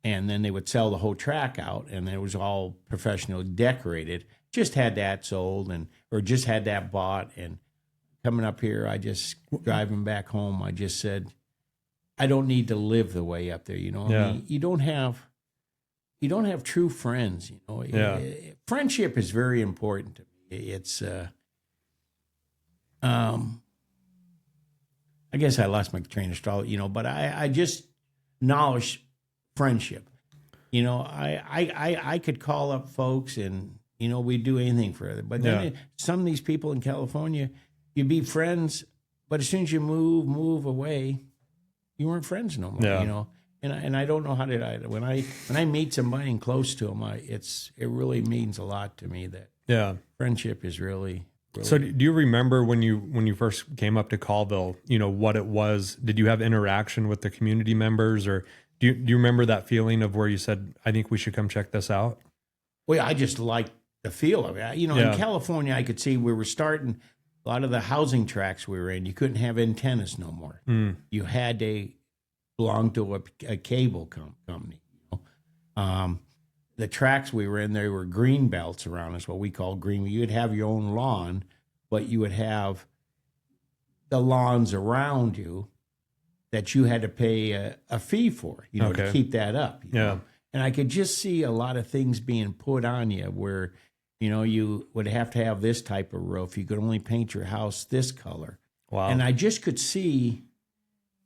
and then they would sell the whole track out, and it was all professionally decorated. Just had that sold, or just had that bought. And coming up here, driving back home, I just said, I don't need to live the way up there. You know, Yeah. I mean, you don't have true friends. You know, Yeah. Friendship is very important to me. It's, I guess I lost my train of thought, you know, but I just acknowledge friendship. You know, I could call up folks and, you know, we'd do anything for them. But then some of these people in California, you'd be friends, but as soon as you move away, you weren't friends no more, you know. And I don't know when I meet somebody and close to them, it really means a lot to me that friendship is really. So do you remember when you first came up to Colville, you know, what it was? Did you have interaction with the community members, or do you remember that feeling of where you said, I think we should come check this out? Well, I just liked the feel of it. You know, Yeah. in California, I could see we were starting a lot of the housing tracts we were in. You couldn't have antennas no more. You had to belong to a cable company. You know? The tracks we were in, there were green belts around us, what we call green. You would have your own lawn, but you would have the lawns around you that you had to pay a fee for, you know, to Okay. keep that up. You Yeah. know? And I could just see a lot of things being put on you where, you know, you would have to have this type of roof. You could only paint your house this color. Wow. And I just could see,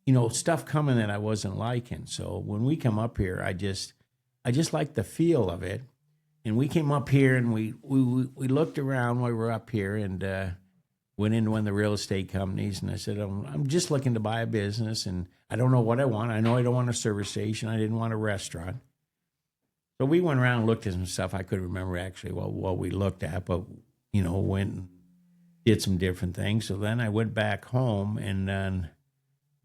you know, stuff coming that I wasn't liking. So when we come up here, I just like the feel of it. And we came up here and we looked around while we were up here and went into one of the real estate companies. And I said, I'm just looking to buy a business and I don't know what I want. I know I don't want a service station. I didn't want a restaurant. So we went around and looked at some stuff. I couldn't remember actually what we looked at, but, you know, went and did some different things. So then I went back home and then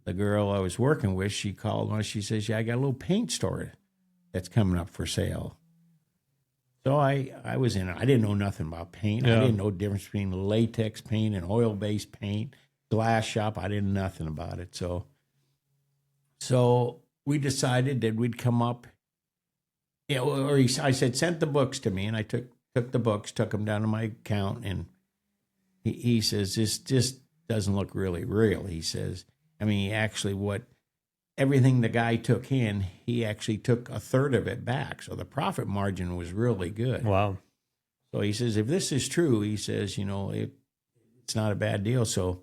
the girl I was working with, she called and she says, yeah, I got a little paint store that's coming up for sale. So I was in it. I didn't know nothing about paint. Yeah. I didn't know the difference between latex paint and oil-based paint, glass shop. I didn't know nothing about it. So we decided that we'd come up. Yeah, I said, sent the books to me, and I took the books, took them down to my account, and he says, this just doesn't look really real. He says, I mean, actually everything the guy took in, he actually took a third of it back. So the profit margin was really good. Wow. So he says, if this is true, he says, you know, it's not a bad deal. So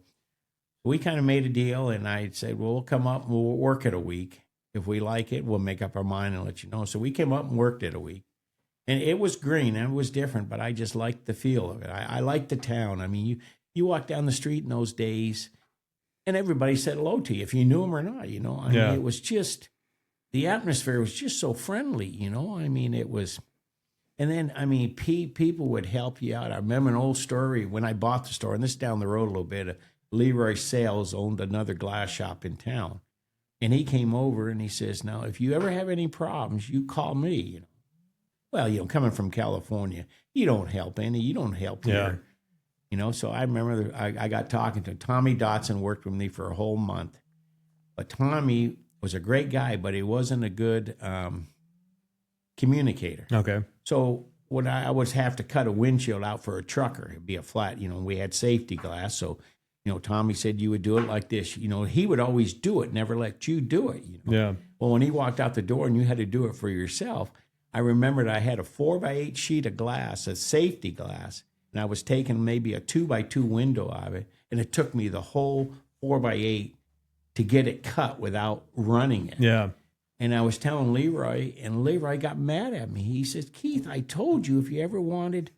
we kind of made a deal, and I said, well, we'll come up and we'll work it a week. If we like it, we'll make up our mind and let you know. So we came up and worked it a week. And it was green and it was different, but I just liked the feel of it. I liked the town. I mean, you walk down the street in those days, and everybody said hello to you, if you knew them or not, you know. I mean, it was just, the atmosphere was just so friendly, you know. I mean, it was, and then, I mean, people would help you out. I remember an old story when I bought the store, and this is down the road a little bit, Leroy Sales owned another glass shop in town. And he came over and he says, now, if you ever have any problems, you call me, you know. Well, you know, coming from California, you don't help here. You know, so I remember I got talking to Tommy Dotson, worked with me for a whole month. But Tommy was a great guy, but he wasn't a good communicator. Okay. So when I would have to cut a windshield out for a trucker, it'd be a flat, you know, we had safety glass. So, you know, Tommy said you would do it like this. You know, he would always do it, never let you do it. You know? Yeah. Well, when he walked out the door and you had to do it for yourself, I remembered I had a 4x8 sheet of glass, a safety glass, and I was taking maybe a 2x2 window of it, and it took me the whole 4x8 to get it cut without running it. Yeah. And I was telling Leroy, and Leroy got mad at me. He says, Keith, I told you if you ever wanted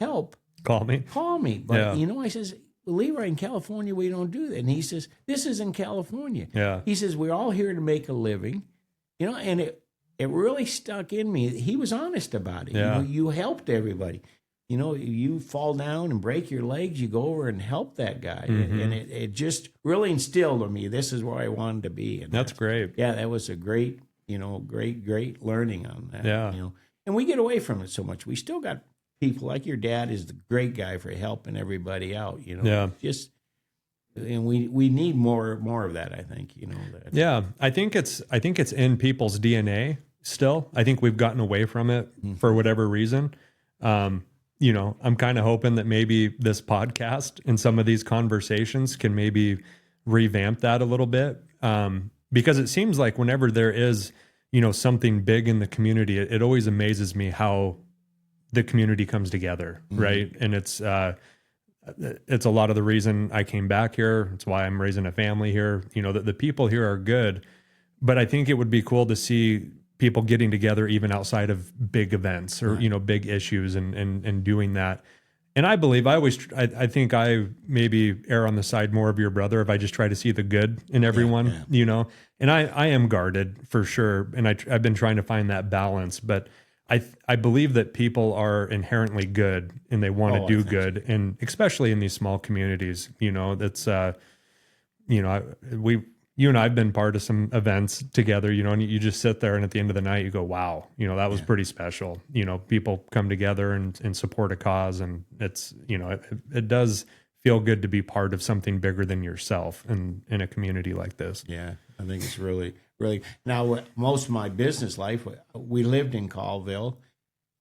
help, Call me. But, you know, I says, Leroy, in California, we don't do that. And he says, this is in California. Yeah. He says, we're all here to make a living, you know, and it really stuck in me. He was honest about it. Yeah. You know, you helped everybody. You know, you fall down and break your legs, you go over and help that guy. Mm-hmm. And it just really instilled in me, this is where I wanted to be. And That's great. Yeah, that was a great, you know, great learning on that. Yeah. You know, and we get away from it so much. We still got people like your dad is the great guy for helping everybody out, you know. Yeah. Just, and we need more of that, I think, you know. That. Yeah. I think it's in people's DNA still. I think we've gotten away from it for whatever reason. You know, I'm kind of hoping that maybe this podcast and some of these conversations can maybe revamp that a little bit. Because it seems like whenever there is, you know, something big in the community, it always amazes me how the community comes together. Right. And it's a lot of the reason I came back here. It's why I'm raising a family here. You know, the people here are good, but I think it would be cool to see people getting together even outside of big events or, you know, big issues and doing that. And I believe I think I maybe err on the side more of your brother if I just try to see the good in everyone, you know, and I am guarded for sure. And I've been trying to find that balance, but I believe that people are inherently good and they want to do good. And especially in these small communities, you know, that's, you know, you and I've been part of some events together, and you just sit there and at the end of the night you go, wow, that was pretty special. People come together and support a cause, and it's, it does feel good to be part of something bigger than yourself in a community like this. Yeah, I think it's really, really. Now, most of my business life, we lived in Colville,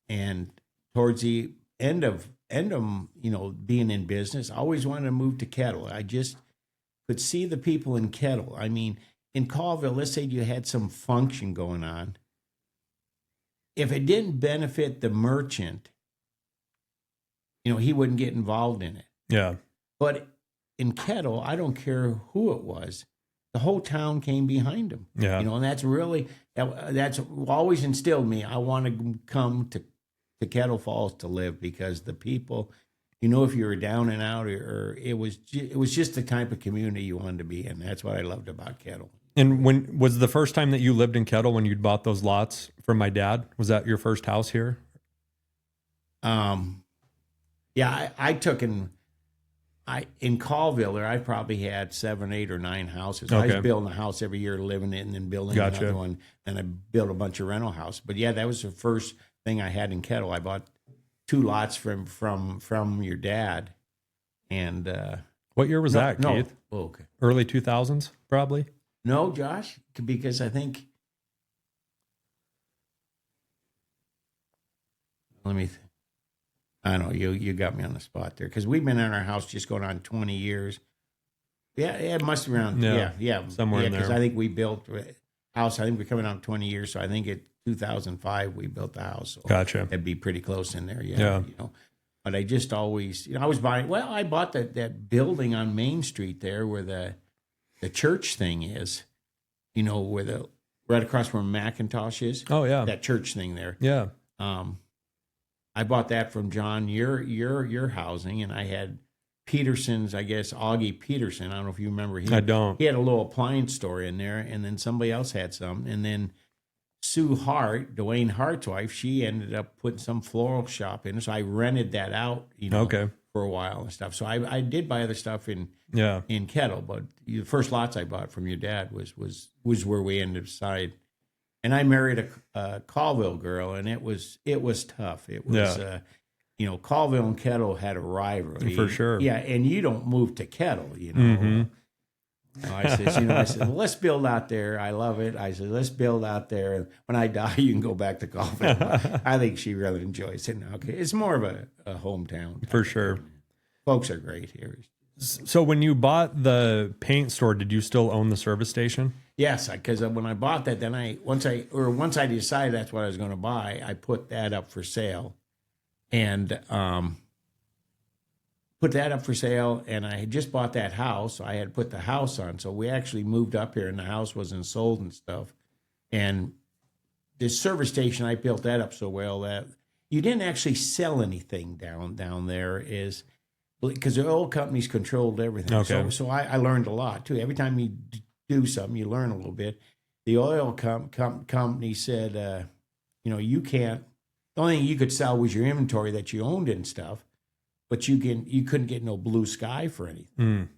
and towards the end of being in business, I always wanted to move to Kettle. I just could see the people in Kettle. I mean, in Colville, let's say you had some function going on. If it didn't benefit the merchant, he wouldn't get involved in it. Yeah. But in Kettle, I don't care who it was. The whole town came behind him. Yeah. And that's always instilled me. I want to come to Kettle Falls to live, because the people, if you were down and out, or it was just the type of community you wanted to be in. That's what I loved about Kettle. And when was the first time that you lived in Kettle, when you'd bought those lots from my dad? Was that your first house here? Yeah, I took in Colville there, I probably had 7, 8, or 9 houses. Okay. I was building a house every year, living in it, and then building another one. Then I built a bunch of rental houses. But yeah, that was the first thing I had in Kettle. I bought 2 lots from your dad. And what year was that, Keith? Oh, okay. Early 2000s, probably? No, Josh, because I think, I know you got me on the spot there, because we've been in our house just going on 20 years. Yeah, it must be around. Yeah, somewhere in there. Because I think we built a house. I think we're coming on 20 years, so I think in 2005 we built the house. So gotcha. It'd be pretty close in there. Yeah. But I just always, I was buying. Well, I bought that building on Main Street there, where the church thing is. Where right across from Macintosh is. Oh yeah, that church thing there. Yeah. I bought that from John, your housing, and I had Peterson's, I guess, Augie Peterson. I don't know if you remember. I don't. He had a little appliance store in there, and then somebody else had some. And then Sue Hart, Dwayne Hart's wife, she ended up putting some floral shop in. So I rented that out, okay, for a while and stuff. So I did buy other stuff in Kettle, but the first lots I bought from your dad was where we ended up side. And I married a Colville girl, and it was tough. It was, Colville and Kettle had a rivalry. For sure. Yeah, and you don't move to Kettle, Mm-hmm. I said, well, let's build out there. I love it. I said, let's build out there. When I die, you can go back to Colville. I think she really enjoys it now. Okay, it's more of a hometown. For sure. Folks are great here. So when you bought the paint store, did you still own the service station? Yes, because when I bought that, then once I decided that's what I was going to buy, I put that up for sale, and and I had just bought that house, so I had put the house on. So we actually moved up here, and the house wasn't sold and stuff. And this service station, I built that up so well that you didn't actually sell anything down there, is because the oil companies controlled everything. Okay. So I learned a lot too. Every time you do something, you learn a little bit. The oil company said, you can't. The only thing you could sell was your inventory that you owned and stuff, but you couldn't get no blue sky for anything.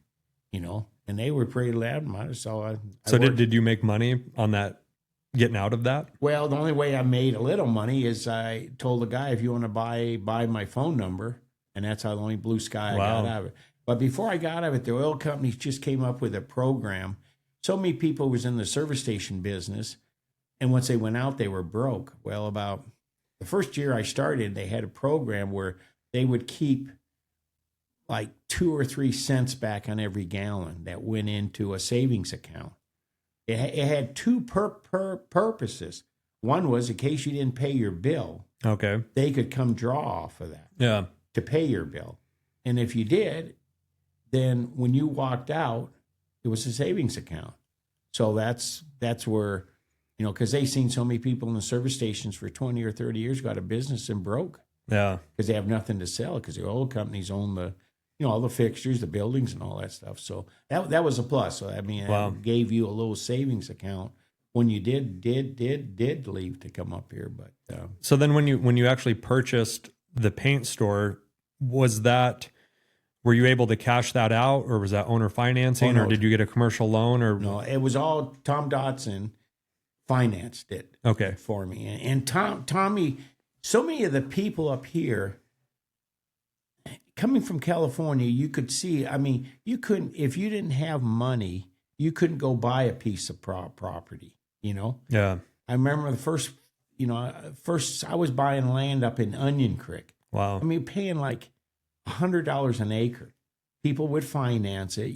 And they were pretty loud about it. So did you make money on that? Getting out of that? Well, the only way I made a little money is I told the guy, if you want to buy my phone number, and that's how the only blue sky I got out of it. But before I got out of it, the oil companies just came up with a program. So many people was in the service station business, and once they went out, they were broke. Well, about the first year I started, they had a program where they would keep like 2 or 3 cents back on every gallon that went into a savings account. It had 2 purposes. One was in case you didn't pay your bill. Okay. They could come draw off of that. Yeah. To pay your bill. And if you did, then when you walked out, it was a savings account. So that's where, because they seen so many people in the service stations for 20 or 30 years got a business and broke. Yeah. Because they have nothing to sell, because the oil companies own the, all the fixtures, the buildings and all that stuff. So that was a plus. So, it gave you a little savings account when you did leave to come up here. But so then when you actually purchased the paint store, was that were you able to cash that out, or was that owner financing, no. or did you get a commercial loan? Or No, it was all Tom Dotson financed it okay, for me. And Tommy, so many of the people up here coming from California, you could see, I mean, you couldn't, if you didn't have money, you couldn't go buy a piece of property, you know? yeah, I remember the first I was buying land up in Onion Creek. wow, I mean, paying like $100 an acre. People would finance it,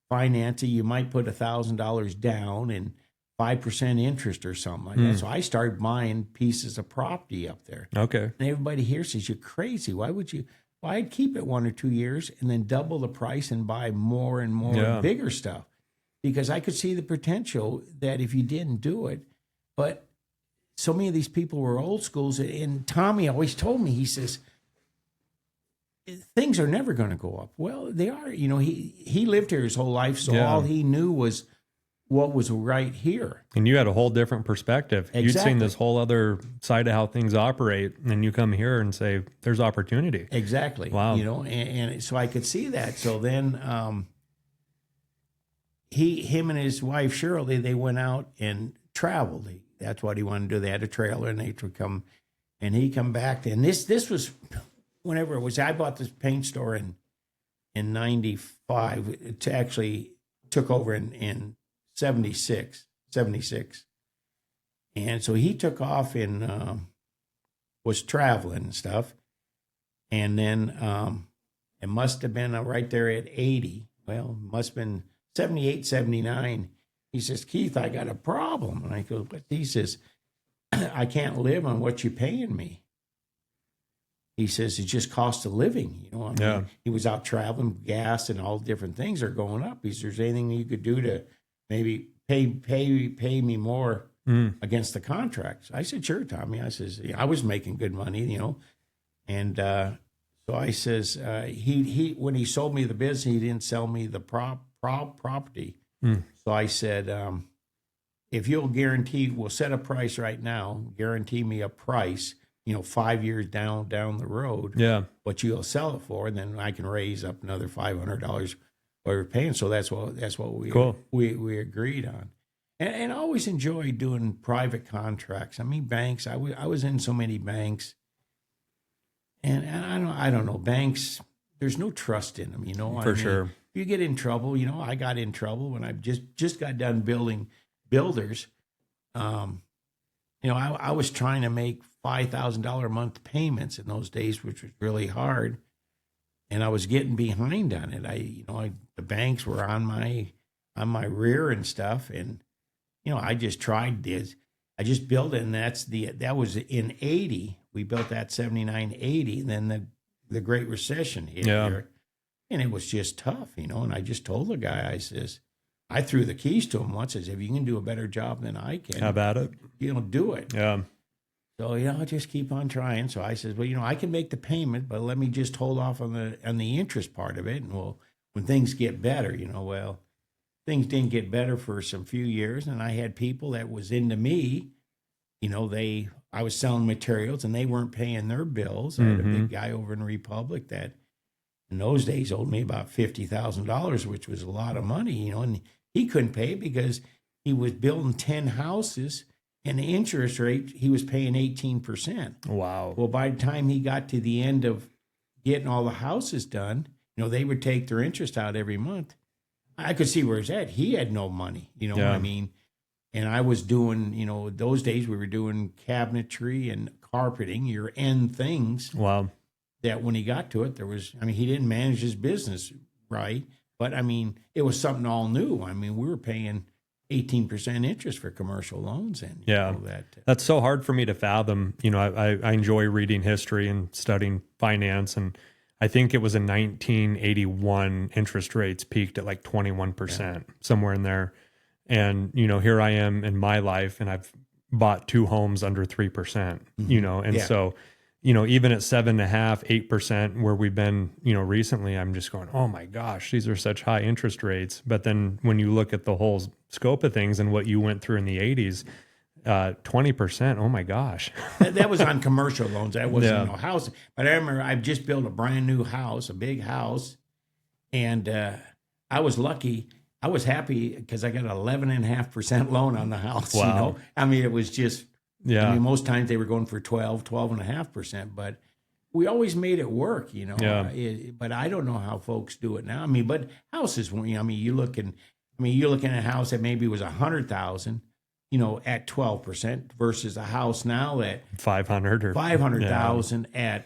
finance it. You might put $1,000 down and 5% interest or something like that. So I started buying pieces of property up there. okay, And everybody here says, you're crazy. Why would you? Well, I'd keep it 1 or 2 years and then double the price and buy more and more bigger stuff, because I could see the potential that if you didn't do it. But so many of these people were old schools. And Tommy always told me, he says, things are never going to go up. Well, they are. He lived here his whole life, so all he knew was what was right here. And you had a whole different perspective. Exactly. You'd seen this whole other side of how things operate, and you come here and say, there's opportunity. Exactly. Wow. And so I could see that. So then him and his wife, Shirley, they went out and traveled. That's what he wanted to do. They had a trailer, and they would come, and he come back. And this was whenever it was. I bought this paint store in 95. It actually took over in 76. And so he took off and was traveling and stuff. And then it must have been right there at 80. Well, must have been 78, 79. He says, Keith, I got a problem. And I go, what? He says, I can't live on what you're paying me. He says, it's just cost of living. He was out traveling, gas and all different things are going up. He says, there's anything you could do to maybe pay me more against the contracts? I said, sure, Tommy. I says, I was making good money, And so I says, he when he sold me the business, he didn't sell me the property. So I said, if you'll guarantee, we'll set a price right now, guarantee me a price, 5 years down the road, what you'll sell it for, and then I can raise up another $500 what we're paying. So that's what we agreed on. And I always enjoyed doing private contracts. I mean, banks. I was in so many banks, and I don't know, banks. There's no trust in them, For sure. If you get in trouble, I got in trouble when I just got done building builders. I was trying to make $5,000 a month payments in those days, which was really hard, and I was getting behind on it. The banks were on my rear and stuff, and I just tried this. I just built it, and that was in 80. We built that 79, 80, and then the Great Recession hit here, and it was just tough, And I just told the guy, I says, I threw the keys to him once. I said, if you can do a better job than I can, how about it? Do it. Yeah. So I'll just keep on trying. So I says, well, I can make the payment, but let me just hold off on the interest part of it, and when things get better, well, things didn't get better for some few years, and I had people that was into me. I was selling materials, and they weren't paying their bills. I had a big guy over in Republic that, in those days, owed me about $50,000, which was a lot of money. And he couldn't pay because he was building 10 houses, and the interest rate he was paying 18%. Wow. Well, by the time he got to the end of getting all the houses done, they would take their interest out every month. I could see where he's at. He had no money, what I mean? And I was doing, those days we were doing cabinetry and carpeting, your end things. Wow. That when he got to it, he didn't manage his business right. But, it was something all new. We were paying 18% interest for commercial loans. And that's so hard for me to fathom. I enjoy reading history and studying finance, and I think it was in 1981, interest rates peaked at like 21%, somewhere in there. And, here I am in my life, and I've bought 2 homes under 3%, so, even at 7.5%, 8%, where we've been, recently, I'm just going, oh my gosh, these are such high interest rates. But then when you look at the whole scope of things and what you went through in the 80s, 20%. Oh my gosh. That was on commercial loans. That wasn't Yeah. no house. But I remember I just built a brand new house, a big house, and I was lucky. I was happy because I got an 11.5% loan on the house. Wow. You know, I mean, it was just. Yeah. I mean, most times they were going for 12.5%, but we always made it work. You know. Yeah. But I don't know how folks do it now. I mean, but houses. You know, I mean, you're looking at a house that maybe was 100,000. You know, at 12% versus a house now at 500 or 500,000 at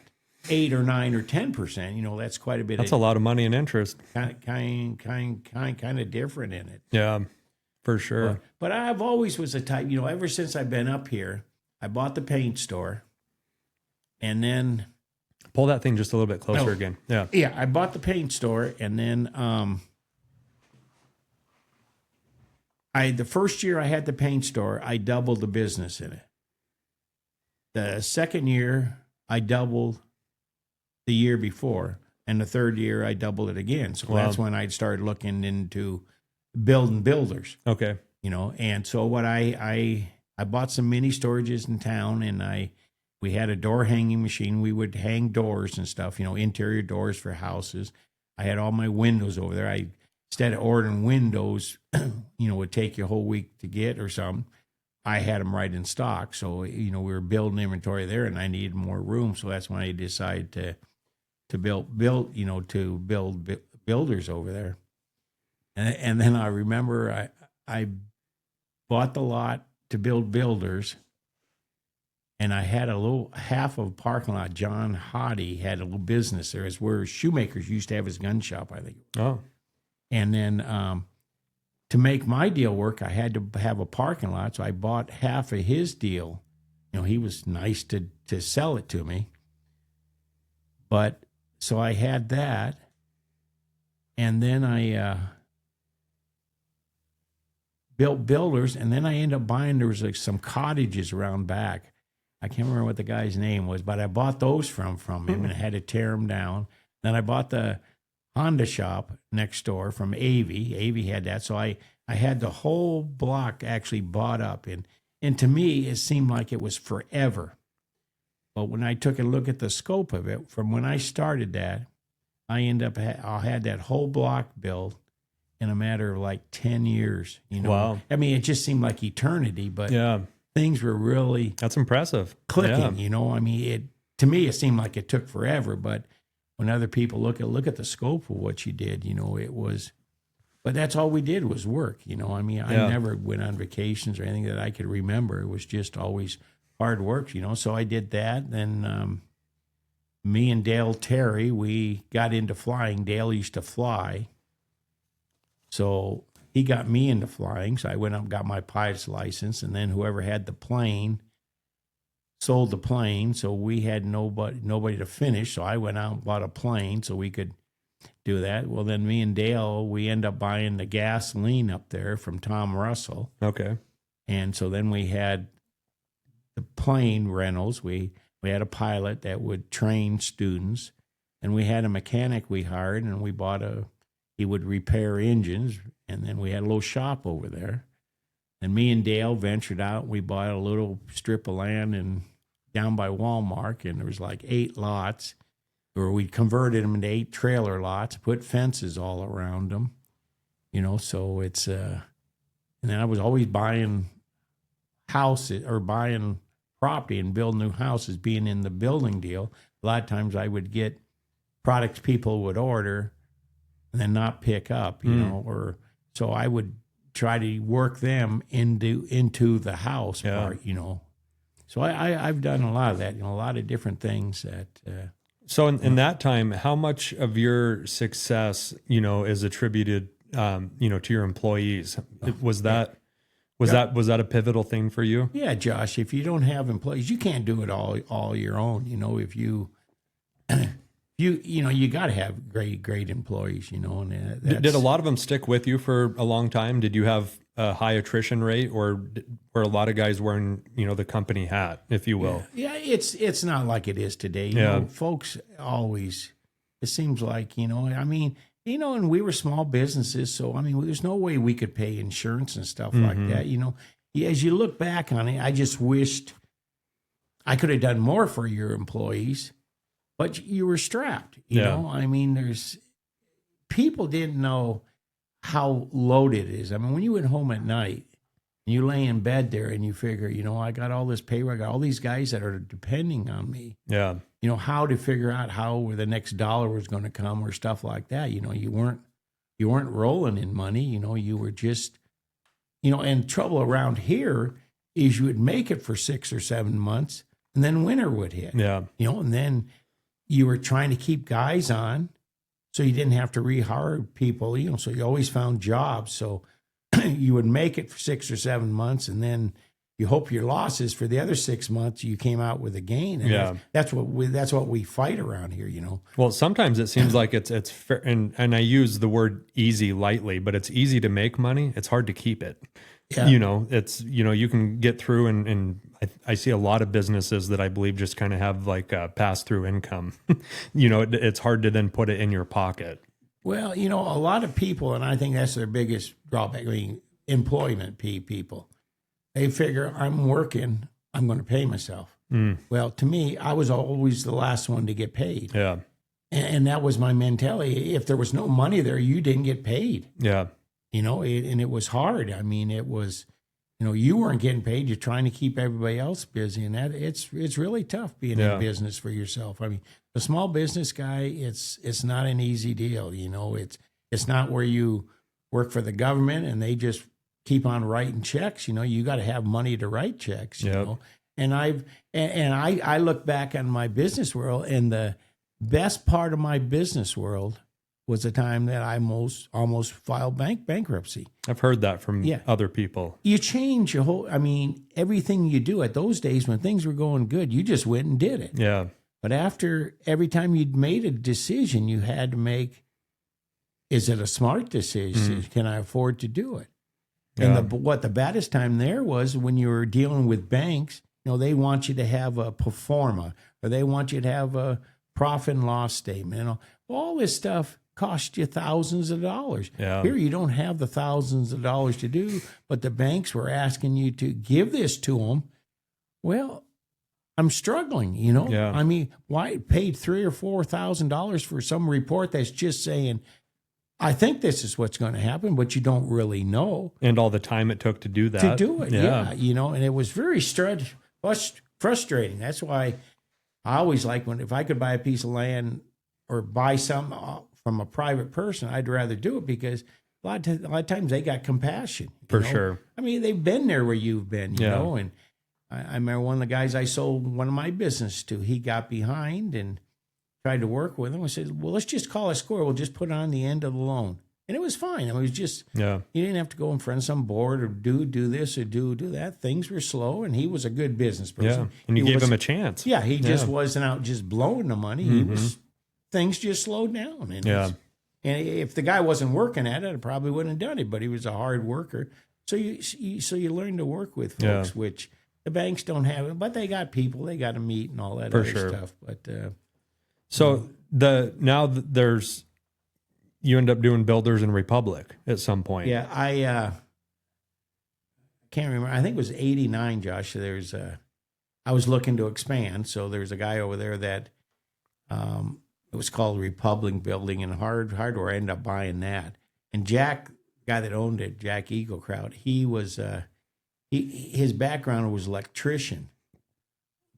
8 or 9 or 10%. You know, that's quite a bit. That's a lot of money in interest. Kind of different in it. Yeah, for sure. But I've always was a type. You know, ever since I've been up here, I bought the paint store, and then Pull that thing just a little bit closer again. Yeah. Yeah, I bought the paint store, and then the first year I had the paint store, I doubled the business in it. The second year, I doubled the year before, and the third year, I doubled it again. So that's when I started looking into building builders. Okay. You know, and so what I bought some mini storages in town, and we had a door hanging machine. We would hang doors and stuff, you know, interior doors for houses. I had all my windows over there. Instead of ordering windows, you know, would take you a whole week to get or something, I had them right in stock. So, you know, we were building inventory there, and I needed more room. So that's when I decided to build builders over there. And then I remember I bought the lot to build builders, and I had a little half of a parking lot. John Hoddy had a little business there. It's where Shoemakers used to have his gun shop, I think. Oh. And then to make my deal work, I had to have a parking lot. So I bought half of his deal. You know, he was nice to sell it to me. But so I had that. And then I built builders. And then I ended up buying, there was like some cottages around back. I can't remember what the guy's name was, but I bought those from him and I had to tear them down. Then I bought the Honda shop next door from Avey. Avey had that. So I had the whole block actually bought up. And to me, it seemed like it was forever. But when I took a look at the scope of it, from when I started that, I had that whole block built in a matter of like 10 years. You know, Wow. I mean, it just seemed like eternity, but things were really That's impressive. clicking. You know, I mean, to me, it seemed like it took forever, but when other people look at the scope of what you did, you know, it was, but that's all we did was work. You know, I mean, I never went on vacations or anything that I could remember. It was just always hard work, you know. So I did that. Then me and Dale Terry, we got into flying. Dale used to fly, so he got me into flying. So I went up and got my pilot's license, and then whoever had the plane sold the plane, so we had nobody to finish. So I went out and bought a plane so we could do that. Well, then me and Dale, we end up buying the gasoline up there from Tom Russell. Okay. And so then we had the plane rentals. We had a pilot that would train students, and we had a mechanic we hired, and he would repair engines, and then we had a little shop over there. And me and Dale ventured out. We bought a little strip of land down by Walmart, and there was like 8 lots, where we converted them into 8 trailer lots, put fences all around them, you know. So it's and then I was always buying houses or buying property and building new houses, being in the building deal. A lot of times I would get products people would order and then not pick up, you know, or so I would try to work them into the house part, you know. So I've done a lot of that, you know, a lot of different things that. So in that time, how much of your success, you know, is attributed, you know, to your employees? Was that a pivotal thing for you? Yeah, Josh. If you don't have employees, you can't do it all your own. You know, if you. You got to have great employees, you know. And did a lot of them stick with you for a long time? Did you have a high attrition rate, or were a lot of guys wearing, you know, the company hat, if you will? Yeah, it's not like it is today. You know, folks always, it seems like, you know, I mean, you know, and we were small businesses, so I mean, there's no way we could pay insurance and stuff like that, you know. as you look back on it, I just wished I could have done more for your employees, but you were strapped. You know, I mean, people didn't know how loaded it is. I mean, when you went home at night and you lay in bed there and you figure, you know, I got all this payroll, I got all these guys that are depending on me. Yeah. You know, how to figure out how the next dollar was going to come or stuff like that. You know, you weren't rolling in money. You know, you were just, you know, and trouble around here is you would make it for 6 or 7 months and then winter would hit. Yeah. You know, and then you were trying to keep guys on so you didn't have to rehire people, you know, so you always found jobs. So you would make it for 6 or 7 months and then you hope your losses for the other 6 months you came out with a gain. And that's what we fight around here, you know. Well, sometimes it seems like it's fair, and I use the word easy lightly, but it's easy to make money. It's hard to keep it. Yeah. You know, it's, you know, you can get through and I see a lot of businesses that I believe just kind of have like a pass through income. You know, it's hard to then put it in your pocket. Well, you know, a lot of people, and I think that's their biggest drawback, I mean, employment people. They figure I'm working, I'm going to pay myself. Well, to me, I was always the last one to get paid. Yeah. And that was my mentality. If there was no money there, you didn't get paid. Yeah. You know, and it was hard. I mean, it was, you know, you weren't getting paid. You're trying to keep everybody else busy. And that it's really tough being in business for yourself. I mean, the small business guy, it's not an easy deal. You know, it's not where you work for the government and they just keep on writing checks. You know, you got to have money to write checks, you know. And I look back on my business world, and the best part of my business world was the time that I almost filed bankruptcy. I've heard that from other people. You change your whole, I mean, everything you do at those days when things were going good, you just went and did it. Yeah. But after every time you'd made a decision, you had to make, is it a smart decision? Can I afford to do it? Yeah. And what the baddest time there was when you were dealing with banks, you know, they want you to have a pro forma, or they want you to have a profit and loss statement. You know, all this stuff cost you thousands of dollars. Yeah. Here you don't have the thousands of dollars to do, but the banks were asking you to give this to them. Well, I'm struggling, you know. Yeah. I mean, why paid $3,000 or $4,000 for some report that's just saying, I think this is what's going to happen, but you don't really know. And all the time it took to do that. To do it, yeah. You know, and it was very frustrating. That's why I always like if I could buy a piece of land or buy some from a private person, I'd rather do it because a lot of times they got compassion. For sure. I mean, they've been there where you've been, you know. And I remember one of the guys I sold one of my business to, he got behind and tried to work with him. I said, well, let's just call a score. We'll just put it on the end of the loan. And it was fine. I mean, it was just, you didn't have to go in front of some board or do this or do that. Things were slow, and he was a good business person. Yeah, and you gave him a chance. Yeah, he just wasn't out just blowing the money. He was, things just slowed down. And, and if the guy wasn't working at it, I probably wouldn't have done it, but he was a hard worker. So you learn to work with folks, which the banks don't have it, but they got people they got to meet and all that other stuff. But so there's you end up doing Builders and Republic at some point. Yeah, I can't remember. I think it was 89, Josh. I was looking to expand, so there's a guy over there that it was called Republic Building and Hardware. I ended up buying that. And Jack, the guy that owned it, Jack Eaglekraut, he was his background was electrician,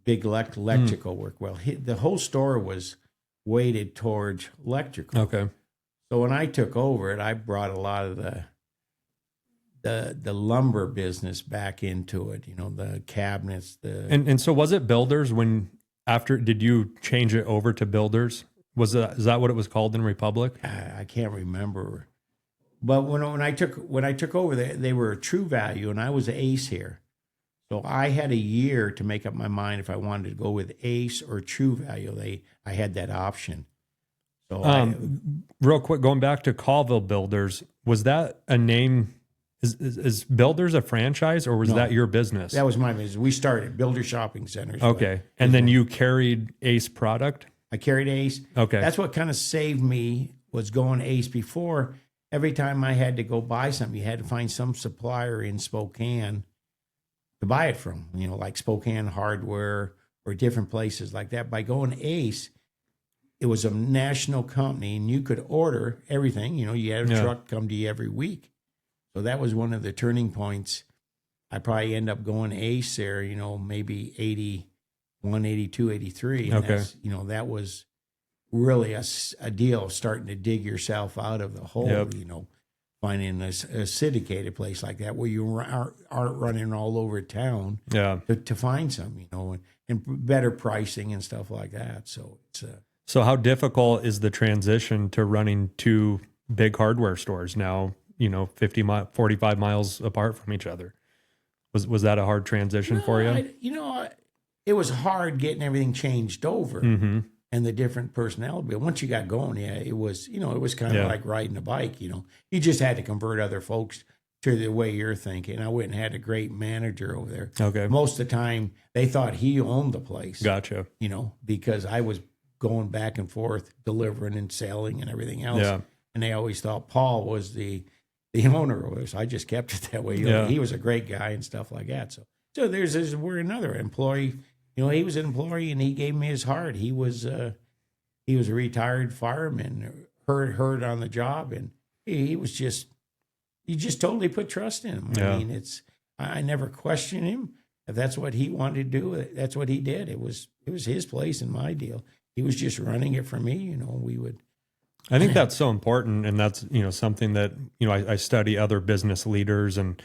big electrical work. Well, the whole store was weighted towards electrical. Okay. So when I took over it, I brought a lot of the lumber business back into it. You know, the cabinets. And so was it Builders did you change it over to Builders? Is that what it was called in Republic? I can't remember. But when I took over, they were a True Value, and I was Ace here. So I had a year to make up my mind if I wanted to go with Ace or True Value. I had that option. So real quick, going back to Colville Builders, was that a name? Is Builders a franchise, or was that your business? That was my business. We started Builder Shopping Centers. Okay, and then you carried Ace product. I carried Ace. Okay, that's what kind of saved me was going Ace before. Every time I had to go buy something, you had to find some supplier in Spokane to buy it from, like Spokane Hardware or different places like that. By going Ace, it was a national company and you could order everything. You had a truck come to you every week. So that was one of the turning points. I probably end up going Ace there, maybe 81, 82, 83. And Okay. that was really a deal of starting to dig yourself out of the hole, Yep. finding a syndicated place like that where you aren't running all over town Yeah. to find some, and better pricing and stuff like that. So it's So how difficult is the transition to running two big hardware stores now, 45 miles apart from each other? Was that a hard transition for you? It was hard getting everything changed over Mm-hmm. and the different personnel. But once you got going, it was kind of like riding a bike. You just had to convert other folks to the way you're thinking. I went and had a great manager over there. Okay. Most of the time, they thought he owned the place. Gotcha. Because I was going back and forth, delivering and selling and everything else. Yeah. And they always thought Paul was the owner of it. So I just kept it that way. Yeah. He was a great guy and stuff like that. So we're another employee. He was an employee and he gave me his heart. He was a retired fireman, hurt on the job, and he just totally put trust in him. Yeah. I mean, I never questioned him. If that's what he wanted to do, that's what he did. It was his place and my deal. He was just running it for me. We would. I think that's so important, and that's something that I study other business leaders and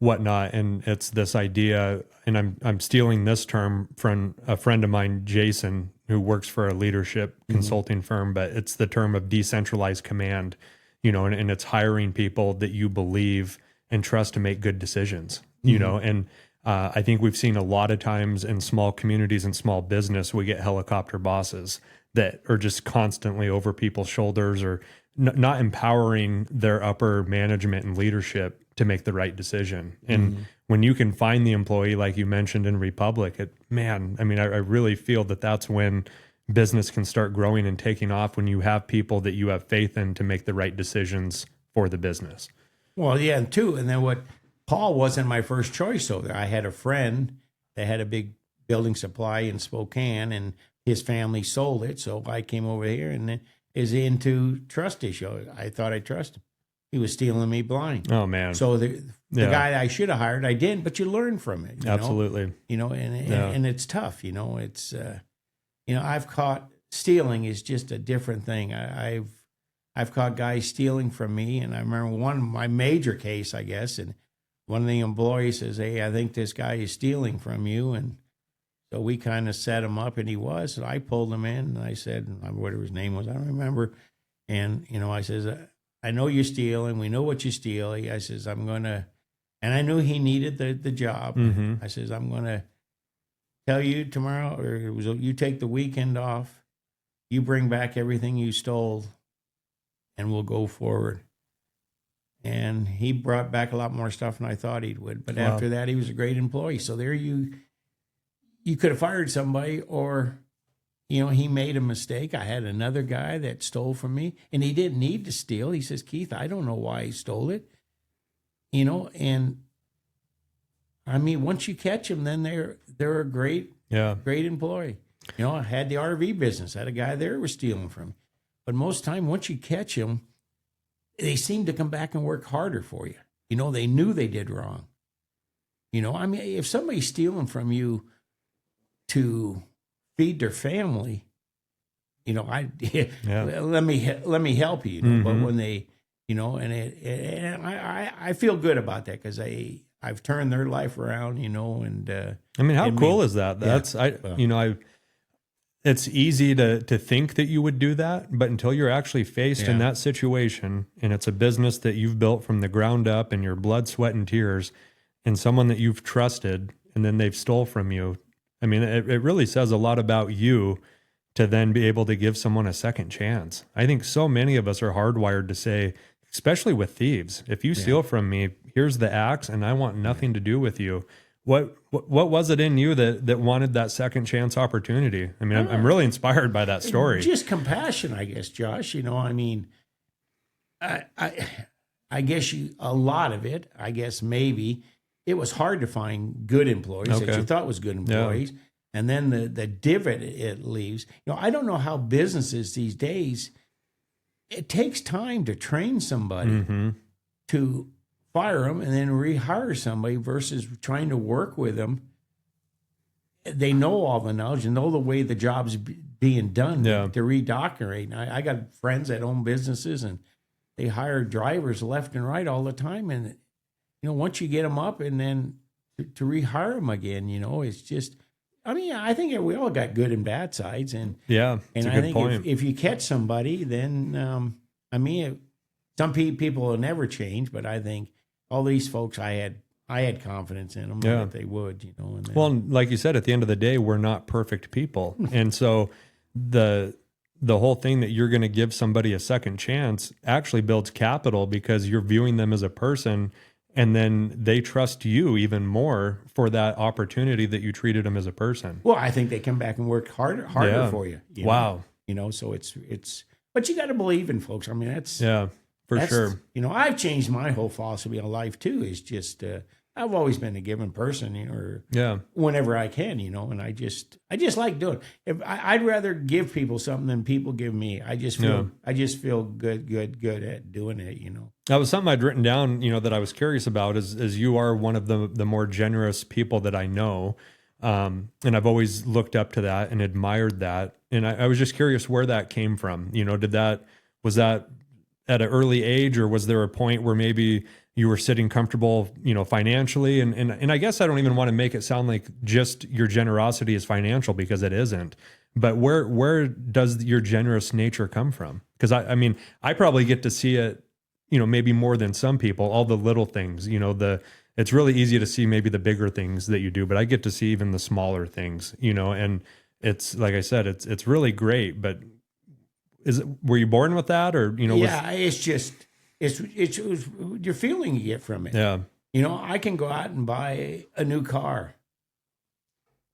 whatnot, and it's this idea, and I'm stealing this term from a friend of mine, Jason, who works for a leadership consulting firm, but it's the term of decentralized command, and it's hiring people that you believe and trust to make good decisions, and I think we've seen a lot of times in small communities and small business, we get helicopter bosses that are just constantly over people's shoulders or not empowering their upper management and leadership to make the right decision. And when you can find the employee, like you mentioned in Republic, I really feel that that's when business can start growing and taking off, when you have people that you have faith in to make the right decisions for the business. Well, yeah, and then Paul wasn't my first choice over there. I had a friend that had a big building supply in Spokane, and his family sold it. So I came over here and is into trust issue. I thought I trusted him. He was stealing me blind. Oh man. So the guy I should have hired, I didn't, but you learn from it. Absolutely. And it's tough, it's, I've caught stealing is just a different thing. I've caught guys stealing from me. And I remember my major case, I guess, and one of the employees says, "Hey, I think this guy is stealing from you." And so we kind of set him up, and he was. So I pulled him in, and I said, whatever his name was, I don't remember. And, I says, "I know you're stealing. We know what you steal." I says, "I'm going to," and I knew he needed the job. Mm-hmm. I says, "I'm going to tell you tomorrow, or you take the weekend off, you bring back everything you stole, and we'll go forward." And he brought back a lot more stuff than I thought he would. But after that, he was a great employee. So there you could have fired somebody, or, he made a mistake. I had another guy that stole from me, and he didn't need to steal. He says, "Keith, I don't know why he stole it." And I mean, once you catch them, then they're a great employee. I had the RV business. I had a guy there who was stealing from me. But most time, once you catch them, they seem to come back and work harder for you. They knew they did wrong. If somebody's stealing from you to feed their family, let me help you. But when they, and I feel good about that because I've turned their life around. And how cool is that? That's it's easy to think that you would do that, but until you're actually faced in that situation, and it's a business that you've built from the ground up in your blood, sweat, and tears, and someone that you've trusted, and then they've stole from you. It really says a lot about you to then be able to give someone a second chance. I think so many of us are hardwired to say, especially with thieves, if you steal from me, here's the axe, and I want nothing to do with you. What was it in you that wanted that second chance opportunity? I'm really inspired by that story. Just compassion, I guess, Josh. I guess a lot of it, I guess maybe, it was hard to find good employees that you thought was good employees. And then the divot it leaves. I don't know how businesses these days, it takes time to train somebody to fire them and then rehire somebody versus trying to work with them. They know all the knowledge and know the way the job's being done to redoctorate. And I got friends that own businesses and they hire drivers left and right all the time. And, once you get them up and then to rehire them again, it's just, I think we all got good and bad sides. And I think if you catch somebody, then, some people will never change, but I think all these folks, I had confidence in them that they would, And then, well, like you said, at the end of the day, we're not perfect people. And so the whole thing that you're going to give somebody a second chance actually builds capital because you're viewing them as a person, and then they trust you even more for that opportunity that you treated them as a person. Well, I think they come back and work harder for you. Wow. So it's, but you got to believe in folks. That's sure. I've changed my whole philosophy of life too. Is just I've always been a giving person, whenever I can, and I just like doing it. I'd rather give people something than people give me. I just feel good at doing it, That was something I'd written down, that I was curious about is you are one of the more generous people that I know. And I've always looked up to that and admired that. And I was just curious where that came from. Was that at an early age, or was there a point where maybe you were sitting comfortable, financially? And I guess I don't even want to make it sound like just your generosity is financial, because it isn't. But where does your generous nature come from? Because I probably get to see it, maybe more than some people, all the little things, it's really easy to see maybe the bigger things that you do, but I get to see even the smaller things, and it's, like I said, it's really great. But were you born with that, or, it's just, it's your feeling you get from it. Yeah. I can go out and buy a new car.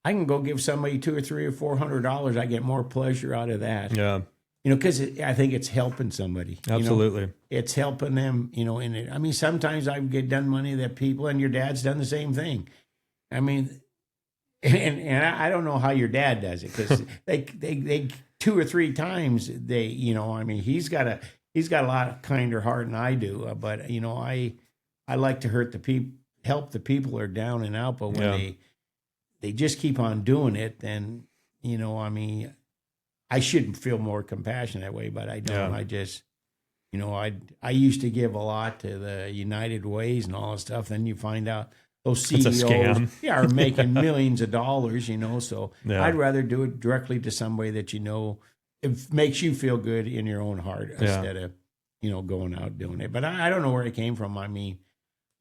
I can go give somebody $200 or $300 or $400. I get more pleasure out of that. Yeah. Because I think it's helping somebody. Absolutely. It's helping them, in it. Sometimes I get done money that people, and your dad's done the same thing. And I don't know how your dad does it, because they 2 or 3 times he's got a lot kinder heart than I do. But I like to help the people who are down and out. But when they just keep on doing it, then I shouldn't feel more compassion that way, but I don't. I just, I used to give a lot to the United Ways and all that stuff. Then you find out those CEOs are making millions of dollars, so I'd rather do it directly to somebody that, it makes you feel good in your own heart instead of, going out doing it. But I don't know where it came from.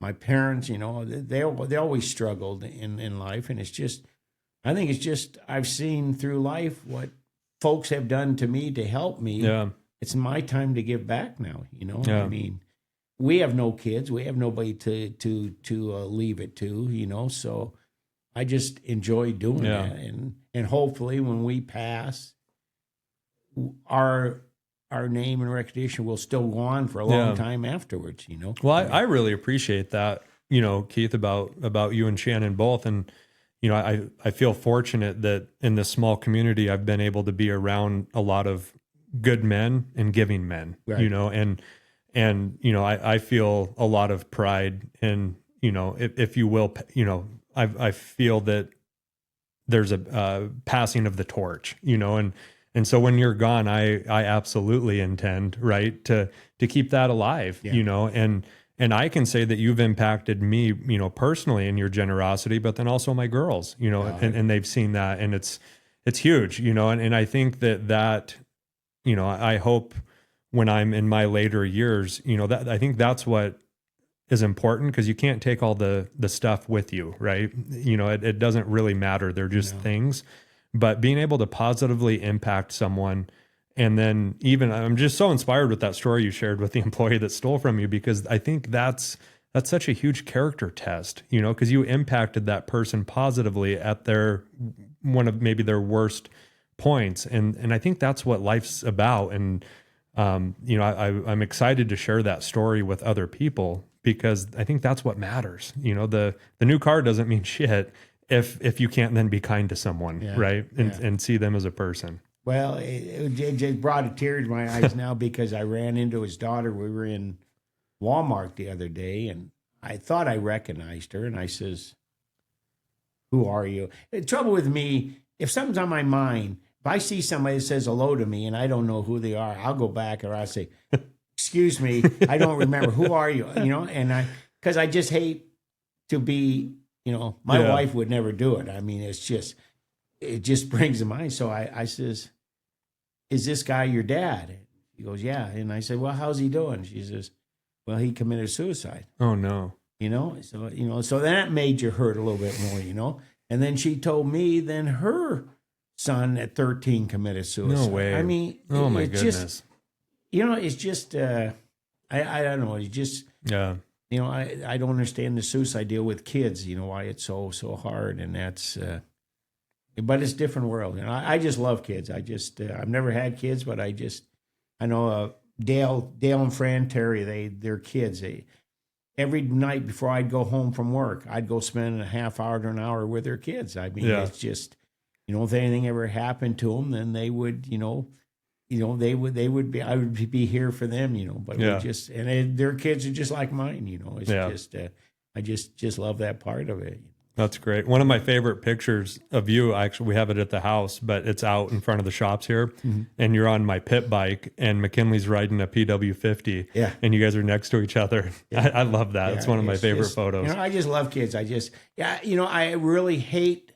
My parents, they always struggled in life. And I think it's just, I've seen through life what folks have done to me to help me. Yeah. It's my time to give back now, we have no kids. We have nobody to leave it to, so I just enjoy doing that. And hopefully when we pass, our name and recognition will still go on for a long time afterwards, Well, I really appreciate that, Keith, about you and Shannon both. And, I feel fortunate that in this small community, I've been able to be around a lot of good men and giving men, right. And I feel a lot of pride in, if you will, I feel that there's a passing of the torch, and so when you're gone, I absolutely intend, right, to keep that alive, and I can say that you've impacted me, personally in your generosity, but then also my girls, and they've seen that, and it's huge, and I think that, I hope when I'm in my later years, that I think that's what is important, because you can't take all the stuff with you, right? It doesn't really matter. They're just things, but being able to positively impact someone. And then even, I'm just so inspired with that story you shared with the employee that stole from you, because I think that's such a huge character test, because you impacted that person positively at one of maybe their worst points. And I think that's what life's about. And, I'm excited to share that story with other people, because I think that's what matters. You know, the new car doesn't mean shit if you can't then be kind to someone, right? And see them as a person. Well, it just brought a tear to my eyes now because I ran into his daughter. We were in Walmart the other day, and I thought I recognized her, and I says, "Who are you?" The trouble with me, if something's on my mind, if I see somebody that says hello to me and I don't know who they are, I'll go back or I'll say, "Excuse me, I don't remember. Who are you?" You know, and because I just hate to be, you know, my wife would never do it. I mean, it just brings to mind. So I says, "Is this guy your dad?" He goes, "Yeah." And I said, "Well, how's he doing?" She says, "Well, he committed suicide." Oh no. You know, so that made you hurt a little bit more, you know. And then she told me then her son at 13 committed suicide. No way. I mean, oh my goodness. Just, you know, it's just I don't know. It's just you know, I don't understand the suicide deal with kids. You know why it's so hard, and that's. But it's a different world, and I just love kids. I just I've never had kids, but I know Dale and Fran Terry. They're kids. Every night before I'd go home from work, I'd go spend a half hour to an hour with their kids. I mean, it's just, you know, if anything ever happened to them, then they would, they would be, I would be here for them, you know. But we just, and their kids are just like mine, you know. It's just, I just love that part of it. That's great. One of my favorite pictures of you, actually, we have it at the house, but it's out in front of the shops here. Mm-hmm. And you're on my pit bike, and McKinley's riding a PW50. Yeah. And you guys are next to each other. Yeah. I love that. It's one of my favorite photos. You know, I just love kids. You know, I really hate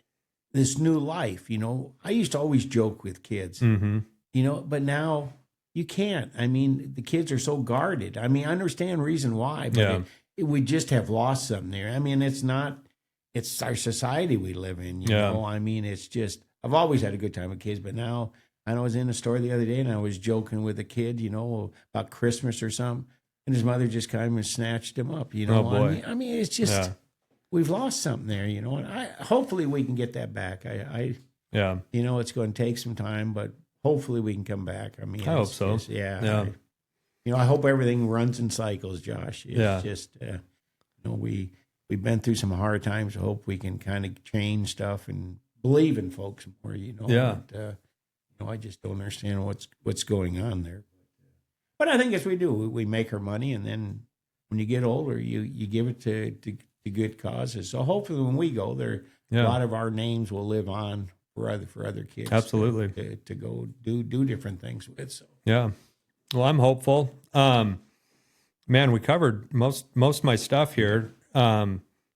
this new life. You know, I used to always joke with kids, you know, but now you can't. I mean, the kids are so guarded. I mean, I understand reason why, but we just have lost something there. I mean, it's our society we live in, you know. I mean, it's just, I've always had a good time with kids, but now I was in a store the other day and I was joking with a kid, you know, about Christmas or something, and his mother just kind of snatched him up, you know. Oh boy. I mean, it's just, we've lost something there, you know, and hopefully we can get that back. You know, it's going to take some time, but hopefully we can come back. I mean, I hope so. You know, I hope everything runs in cycles, Josh. It's just, you know, we've been through some hard times. I hope we can kind of change stuff and believe in folks more, you know. You know, I just don't understand what's going on there. But I think as we do, we make our money, and then when you get older, you give it to good causes. So hopefully when we go there, a lot of our names will live on for other kids. Absolutely. To go do different things with. So. Yeah. Well, I'm hopeful. Man, we covered most of my stuff here.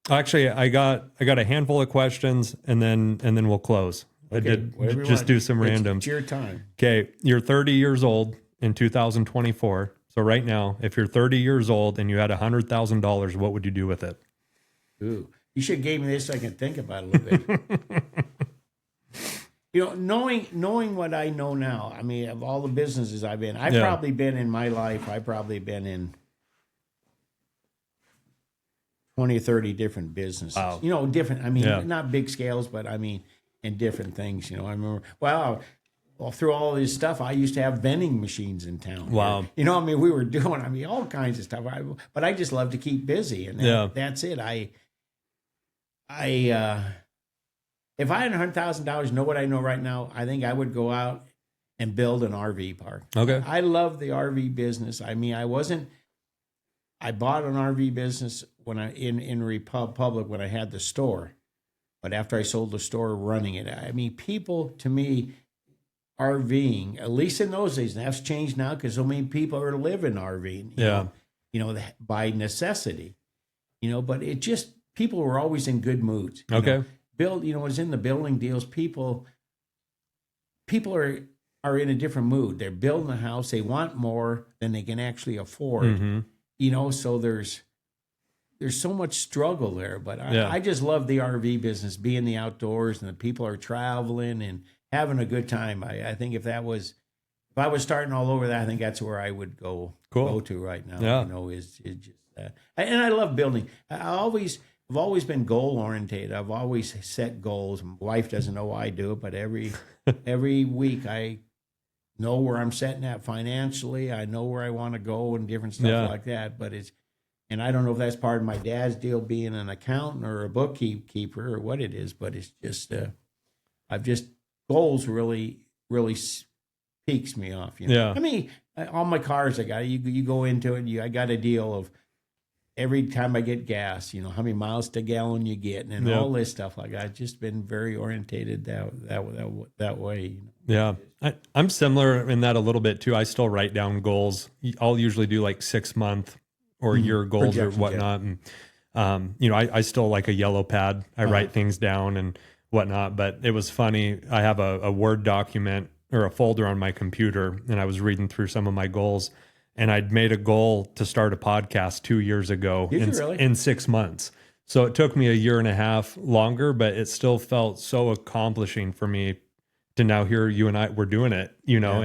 Actually, I got a handful of questions, and then we'll close. Okay, I did just do some randoms. It's your time. Okay, you're 30 years old in 2024. So right now, if you're 30 years old and you had $100,000, what would you do with it? Ooh, you should have gave me this so I can think about it a little bit. You know, knowing what I know now, I mean, of all the businesses I've been, probably been in my life, I've probably been in 20 or 30 different businesses. Wow. You know, different, I mean, not big scales, but I mean, in different things. You know, I remember, through all this stuff, I used to have vending machines in town. Wow. Here. You know, I mean, we were doing, all kinds of stuff. But I just love to keep busy. And that's it. If I had $100,000, know what I know right now, I think I would go out and build an RV park. Okay. I love the RV business. I mean, I bought an RV business when in Republic when I had the store. But after I sold the store, running it, I mean, people, to me, RVing, at least in those days, and that's changed now because so many people are living RVing, you know, by necessity, you know, but it just, people were always in good moods. Okay. Was in the building deals, people are in a different mood. They're building a house, they want more than they can actually afford, you know, so there's so much struggle there, but I just love the RV business, being in the outdoors, and the people are traveling and having a good time. I think if I was starting all over that, I think that's where I would go to right now. Yeah. You know, is just and I love building. I've always been goal oriented. I've always set goals. My wife doesn't know why I do it, but every week I know where I'm setting at financially. I know where I want to go and different stuff like that. But And I don't know if that's part of my dad's deal being an accountant or a bookkeeper or what it is, but it's just, I've just, goals really, really peaks me off. You know? Yeah. I mean, all my cars I got, you go into it, I got a deal of every time I get gas, you know, how many miles to gallon you get and all this stuff like that. I've just been very orientated that way. You know? Yeah. I'm similar in that a little bit too. I still write down goals. I'll usually do like 6-month or year goals Projections, or whatnot. And, you know, I still like a yellow pad. I write things down and whatnot, but it was funny. I have a Word document or a folder on my computer, and I was reading through some of my goals, and I'd made a goal to start a podcast 2 years ago in 6 months. So it took me a year and a half longer, but it still felt so accomplishing for me to now hear you and I we're doing it, you know,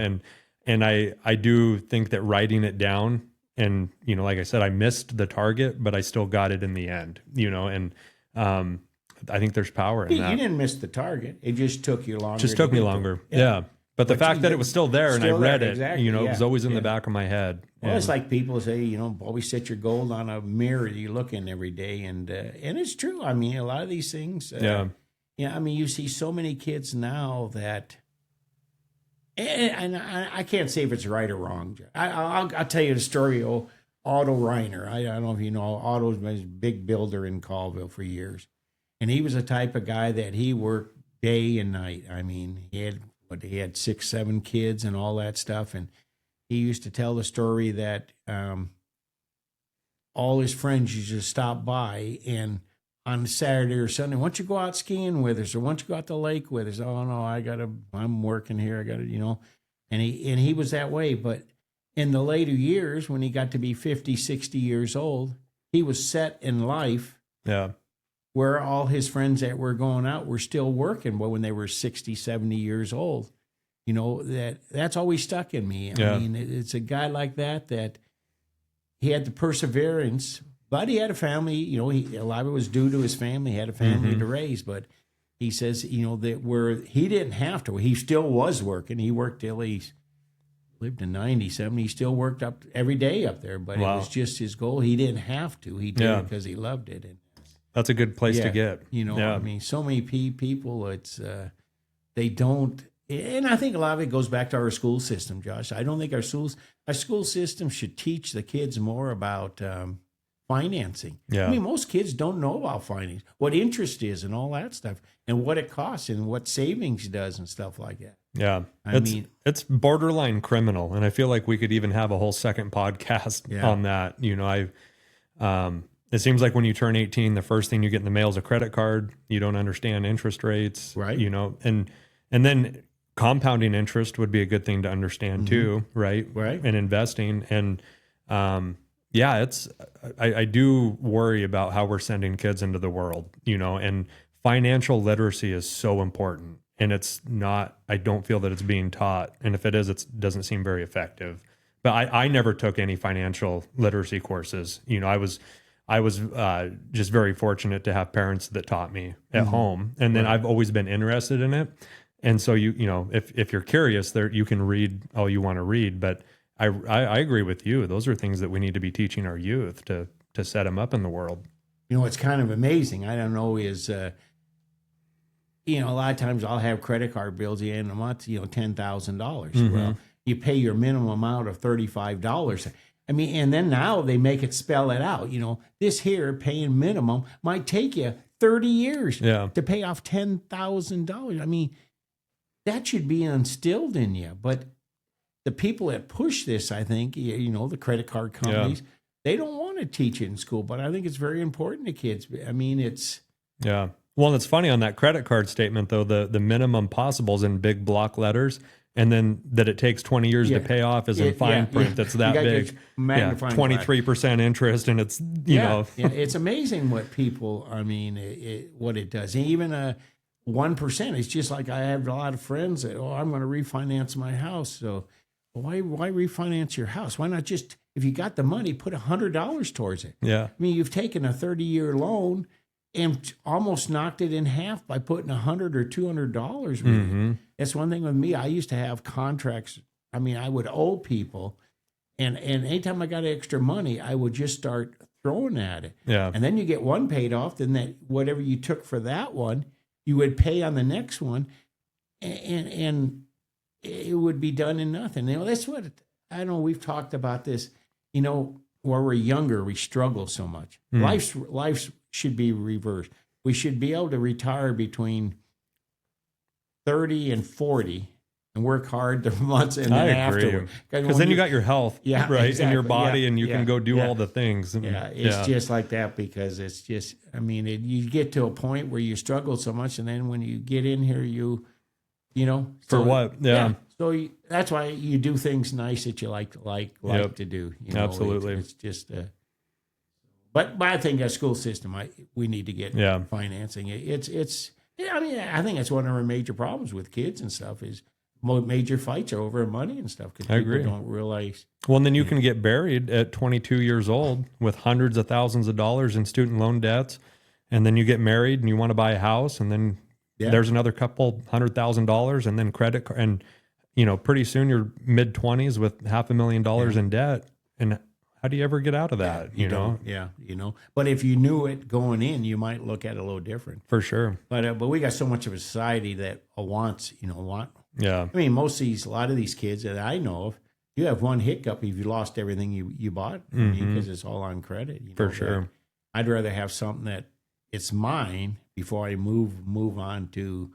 and I do think that writing it down, and, you know, like I said, I missed the target, but I still got it in the end, you know, and I think there's power in that. You didn't miss the target. It just took you longer. Just took me longer. Yeah. But the fact that it was still there and I read it, you know, it was always in the back of my head. Well, it's like people say, you know, always set your goal on a mirror you look in every day. And it's true. I mean, a lot of these things. I mean, you see so many kids now that, and I can't say if it's right or wrong. I'll tell you the story of Otto Reiner. I don't know if you know, Otto was a big builder in Colville for years. And he was the type of guy that he worked day and night. I mean, he had 6, 7 kids and all that stuff. And he used to tell the story that all his friends used to stop by and on Saturday or Sunday, why don't you go out skiing with us, or why don't you go out to the lake with us? Oh no, I'm working here. I gotta, you know, and he was that way. But in the later years, when he got to be 50, 60 years old, he was set in life. Yeah. Where all his friends that were going out were still working, but when they were 60, 70 years old, you know, that's always stuck in me. I mean, it's a guy like that he had the perseverance, but he had a family, you know, a lot of it was due to his family. He had a family to raise, but he says, you know, that where he didn't have to, he still was working. He worked till he lived in 97. He still worked up every day up there, but it was just his goal. He didn't have to. He did it because he loved it. And that's a good place to get. You know, I mean, so many people, it's, they don't, and I think a lot of it goes back to our school system, Josh. I don't think our school system should teach the kids more about financing. Yeah. I mean, most kids don't know about finance, what interest is and all that stuff, and what it costs and what savings does and stuff like that. Yeah. It's borderline criminal. And I feel like we could even have a whole second podcast on that. You know, it seems like when you turn 18, the first thing you get in the mail is a credit card. You don't understand interest rates, right? You know, and then compounding interest would be a good thing to understand too, right? Right. And investing. And I do worry about how we're sending kids into the world, you know, and financial literacy is so important. And it's not, I don't feel that it's being taught. And if it is, it doesn't seem very effective. But I never took any financial literacy courses. You know, I was just very fortunate to have parents that taught me at home. And then I've always been interested in it. And so you know, if you're curious, there you can read all you want to read. But I agree with you. Those are things that we need to be teaching our youth to set them up in the world. You know, it's kind of amazing. I don't know is, you know, a lot of times I'll have credit card bills at the end of the month, you know, $10,000. Well, you pay your minimum amount of $35. I mean, and then now they make it spell it out. You know, this here paying minimum might take you 30 years to pay off $10,000. I mean, that should be instilled in you. But the people that push this, I think, you know, the credit card companies, they don't want to teach it in school. But I think it's very important to kids. I mean, it's... Yeah. Well, it's funny on that credit card statement, though, the minimum possible is in big block letters. And then that it takes 20 years to pay off is in fine print. That's that big. 23% interest, and it's, you know. It's amazing what people, I mean, what it does. Even 1%, it's just like I have a lot of friends that, I'm going to refinance my house. So why refinance your house? Why not just, if you got the money, put $100 towards it? Yeah. I mean, you've taken a 30-year loan and almost knocked it in half by putting $100 or $200 with it. That's one thing with me. I used to have contracts. I mean, I would owe people, and anytime I got extra money, I would just start throwing at it. Yeah. And then you get one paid off, then that whatever you took for that one, you would pay on the next one, and it would be done in nothing. That's what I know. We've talked about this. Where we're younger, we struggle so much. Life should be reversed. We should be able to retire between 30 and 40 and work hard the months and then afterward. Because then you got your health, right, exactly. in your body, and you can go do all the things. It's just like that, because it's just, you get to a point where you struggle so much, and then when you get in here, for what? Yeah. So that's why you do things nice that you like to do. Absolutely. It's just, but I think our school system, we need to get financing. I think that's one of our major problems with kids and stuff is major fights are over money and stuff, because people don't realize. Well, and then you can get buried at 22 years old with hundreds of thousands of dollars in student loan debts, and then you get married and you want to buy a house, and then there's another couple $100,000, and then credit card, and pretty soon you're mid 20s with $500,000 in debt, and how do you ever get out of that? You know. But if you knew it going in, you might look at it a little different. For sure. But we got so much of a society that wants. Yeah. A lot of these kids that I know of, you have one hiccup if you lost everything you bought, because it's all on credit. For sure. I'd rather have something that it's mine before I move on to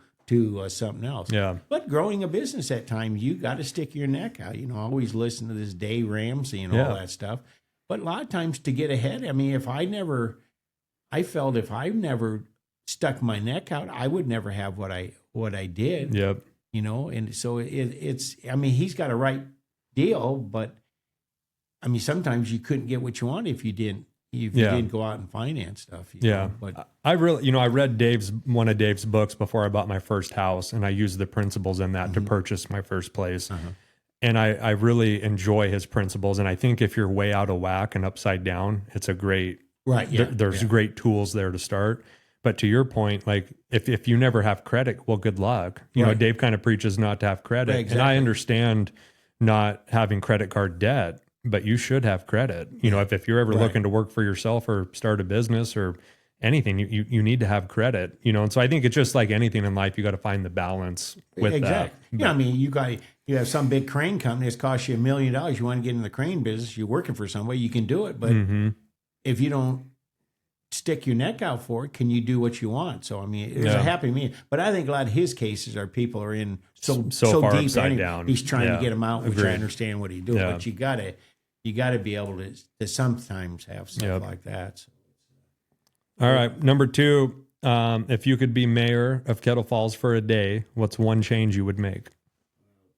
something else. Yeah. But growing a business at times, you got to stick your neck out. Always listen to this Dave Ramsey and all that stuff. But a lot of times to get ahead, if I never stuck my neck out, I would never have what I did. Yep. And so it's he's got a right deal, but sometimes you couldn't get what you want if you didn't go out and finance stuff. But I really, I read one of Dave's books before I bought my first house, and I used the principles in that to purchase my first place. And I really enjoy his principles. And I think if you're way out of whack and upside down, it's a great, there's great tools there to start. But to your point, like if you never have credit, well, good luck. Dave kind of preaches not to have credit. Right, exactly. And I understand not having credit card debt, but you should have credit. If you're ever looking to work for yourself or start a business or anything, you need to have credit, And so I think it's just like anything in life, you got to find the balance with that. You have some big crane company that's cost you $1 million. You want to get in the crane business, you're working for somebody, you can do it. But if you don't stick your neck out for it, can you do what you want? So there's a happy medium. But I think a lot of his cases are people are in so far deep upside down. He's trying to get them out, which I understand what he's doing. But you gotta be able to sometimes have stuff like that. So. All right, number 2. If you could be mayor of Kettle Falls for a day, what's one change you would make?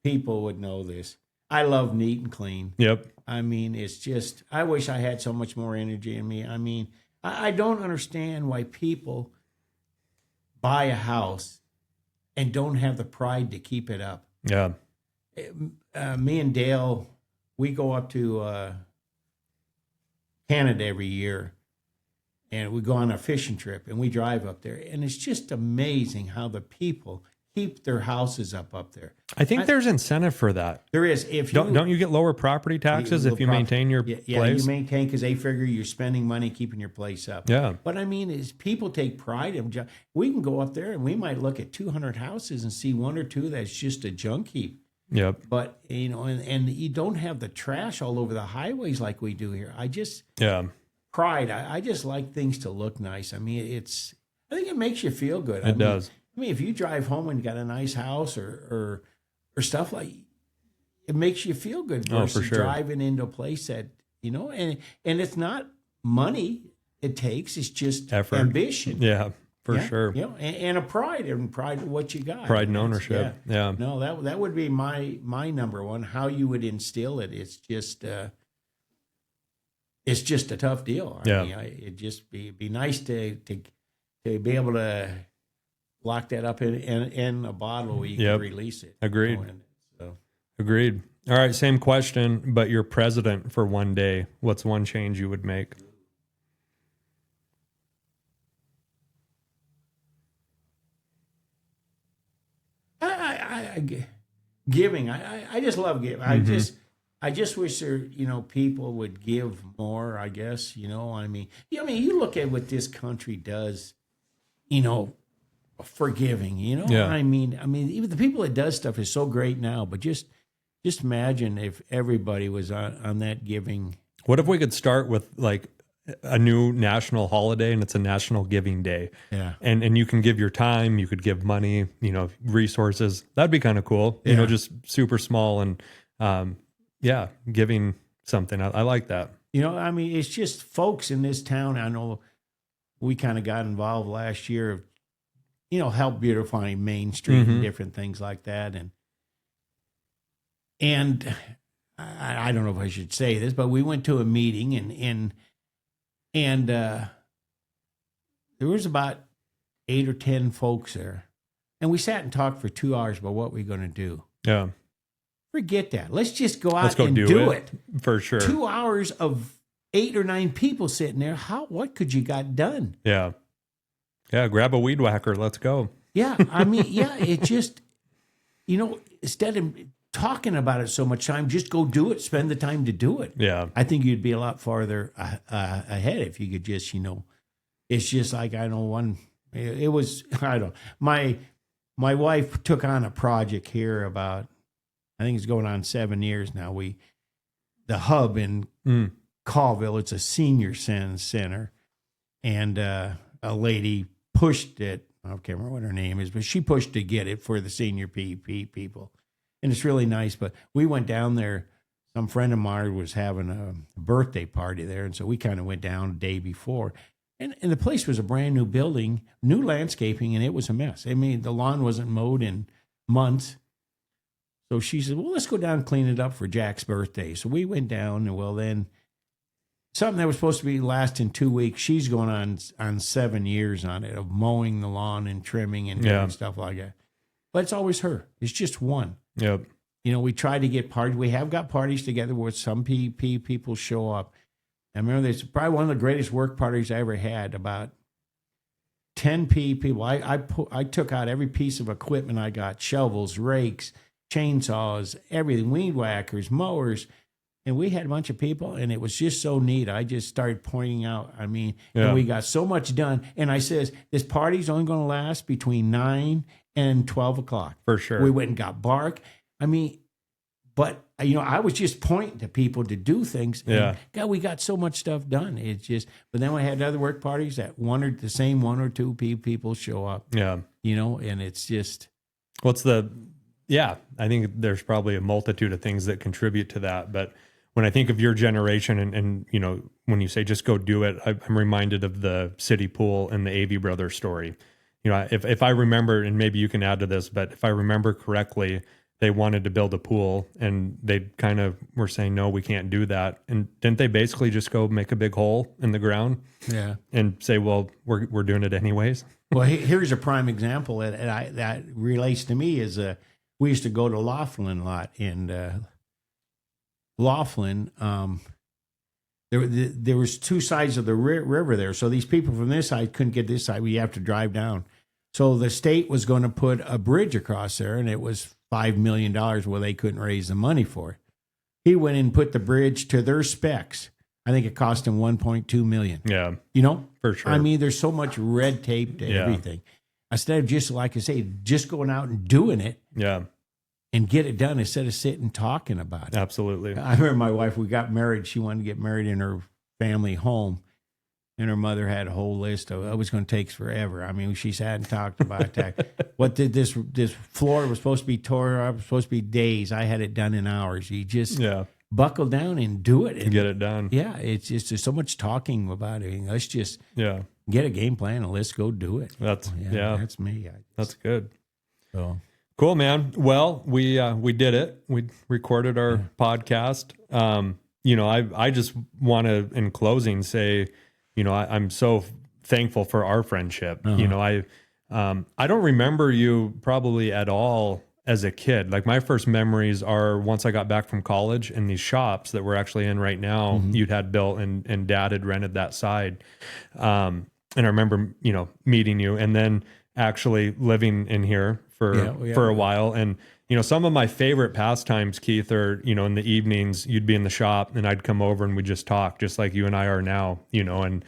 People would know this. I love neat and clean. Yep. It's just I wish I had so much more energy in me. I don't understand why people buy a house and don't have the pride to keep it up. Yeah. Me and Dale, we go up to Canada every year, and we go on a fishing trip, and we drive up there, and it's just amazing how the people keep their houses up there. I think there's incentive for that. There is. If you, don't you get lower property taxes if you maintain your place? Yeah, you maintain because they figure you're spending money keeping your place up. Yeah. But is people take pride in them. We can go up there and we might look at 200 houses and see one or two that's just a junk heap. Yep. But and you don't have the trash all over the highways like we do here. Pride. I just like things to look nice. I think it makes you feel good. It does. If you drive home and got a nice house or stuff like, it makes you feel good versus driving into a place that, and it's not money it takes, it's just effort. Ambition. Yeah, for sure. And a pride of what you got. Pride and ownership. Yeah. No, that would be my number one. How you would instill it, it's just a tough deal. It'd just be nice to be able to lock that up in a bottle where you can release it. Agreed. Agreed. All right, same question, but you're president for one day. What's one change you would make? Giving. I just love giving. I just wish there, people would give more, I guess, you look at what this country does, forgiving, Yeah. I mean, even the people that does stuff is so great now, but just imagine if everybody was on that giving. What if we could start with like a new national holiday and it's a national giving day? Yeah. And you can give your time, you could give money, resources. That'd be kind of cool. Yeah. Just super small and giving something. I like that. It's just folks in this town. I know we kind of got involved last year of, help beautifying Main Street and different things like that. And I don't know if I should say this, but we went to a meeting and there was about 8 or 10 folks there. And we sat and talked for 2 hours about what we're going to do. Yeah. Forget that. Let's just go out Let's go and do it. For sure. 2 hours of 8 or 9 people sitting there. What could you got done? Yeah. Yeah. Grab a weed whacker. Let's go. Yeah. It just, instead of talking about it so much time, just go do it. Spend the time to do it. Yeah. I think you'd be a lot farther ahead if you could just, it's just like, my wife took on a project here about, I think it's going on 7 years now. The hub in Colville, it's a senior center, and a lady pushed it. I can't remember what her name is, but she pushed to get it for the senior people, and it's really nice. But we went down there. Some friend of mine was having a birthday party there, and so we kind of went down the day before. And the place was a brand new building, new landscaping, and it was a mess. I mean, the lawn wasn't mowed in months. So she said, well, let's go down and clean it up for Jack's birthday. So we went down, and then something that was supposed to be lasting 2 weeks, she's going on 7 years on it, of mowing the lawn and trimming and doing stuff like that. But it's always her. It's just one. Yep. We try to get parties. We have got parties together where some people show up. I remember there's probably one of the greatest work parties I ever had. About 10 people. I took out every piece of equipment I got: shovels, rakes, chainsaws, everything, weed whackers, mowers. And we had a bunch of people, and it was just so neat. I just started pointing out, and we got so much done. And I says, this party's only going to last between 9 and 12 o'clock. For sure. We went and got bark. But, I was just pointing to people to do things. And God, we got so much stuff done. It's just, but then we had other work parties that the same one or two people show up. Yeah. And it's just. I think there's probably a multitude of things that contribute to that. But when I think of your generation and when you say just go do it, I'm reminded of the city pool and the Avey Brothers story. If I remember, and maybe you can add to this, but if I remember correctly, they wanted to build a pool and they kind of were saying, no, we can't do that. And didn't they basically just go make a big hole in the ground? Yeah. And say, well, we're doing it anyways. Well, here's a prime example that relates to me is we used to go to Laughlin a lot, and Laughlin, there was two sides of the river there. So these people from this side couldn't get this side. We have to drive down. So the state was going to put a bridge across there, and it was $5 million. Well, they couldn't raise the money for it. He went in and put the bridge to their specs. I think it cost him $1.2 million. Yeah. For sure. There's so much red tape to everything. Instead of just, like I say, just going out and doing it. Yeah. And get it done instead of sitting talking about it. Absolutely. I remember my wife, we got married. She wanted to get married in her family home. And her mother had a whole list of, it was going to take forever. She sat and talked about that. What did this floor was supposed to be tore up, supposed to be days. I had it done in hours. You just buckle down and do it. And get it done. Yeah, it's just, there's so much talking about it. Let's just get a game plan and let's go do it. That's me. That's good. So cool, man. Well, we did it. We recorded our podcast. I just want to, in closing, say, I'm so thankful for our friendship. I don't remember you probably at all as a kid. Like my first memories are once I got back from college, and these shops that we're actually in right now, you'd had built and Dad had rented that side. And I remember, meeting you. And then actually living in here for a while. And, some of my favorite pastimes, Keith, are, in the evenings, you'd be in the shop and I'd come over and we'd just talk just like you and I are now, and,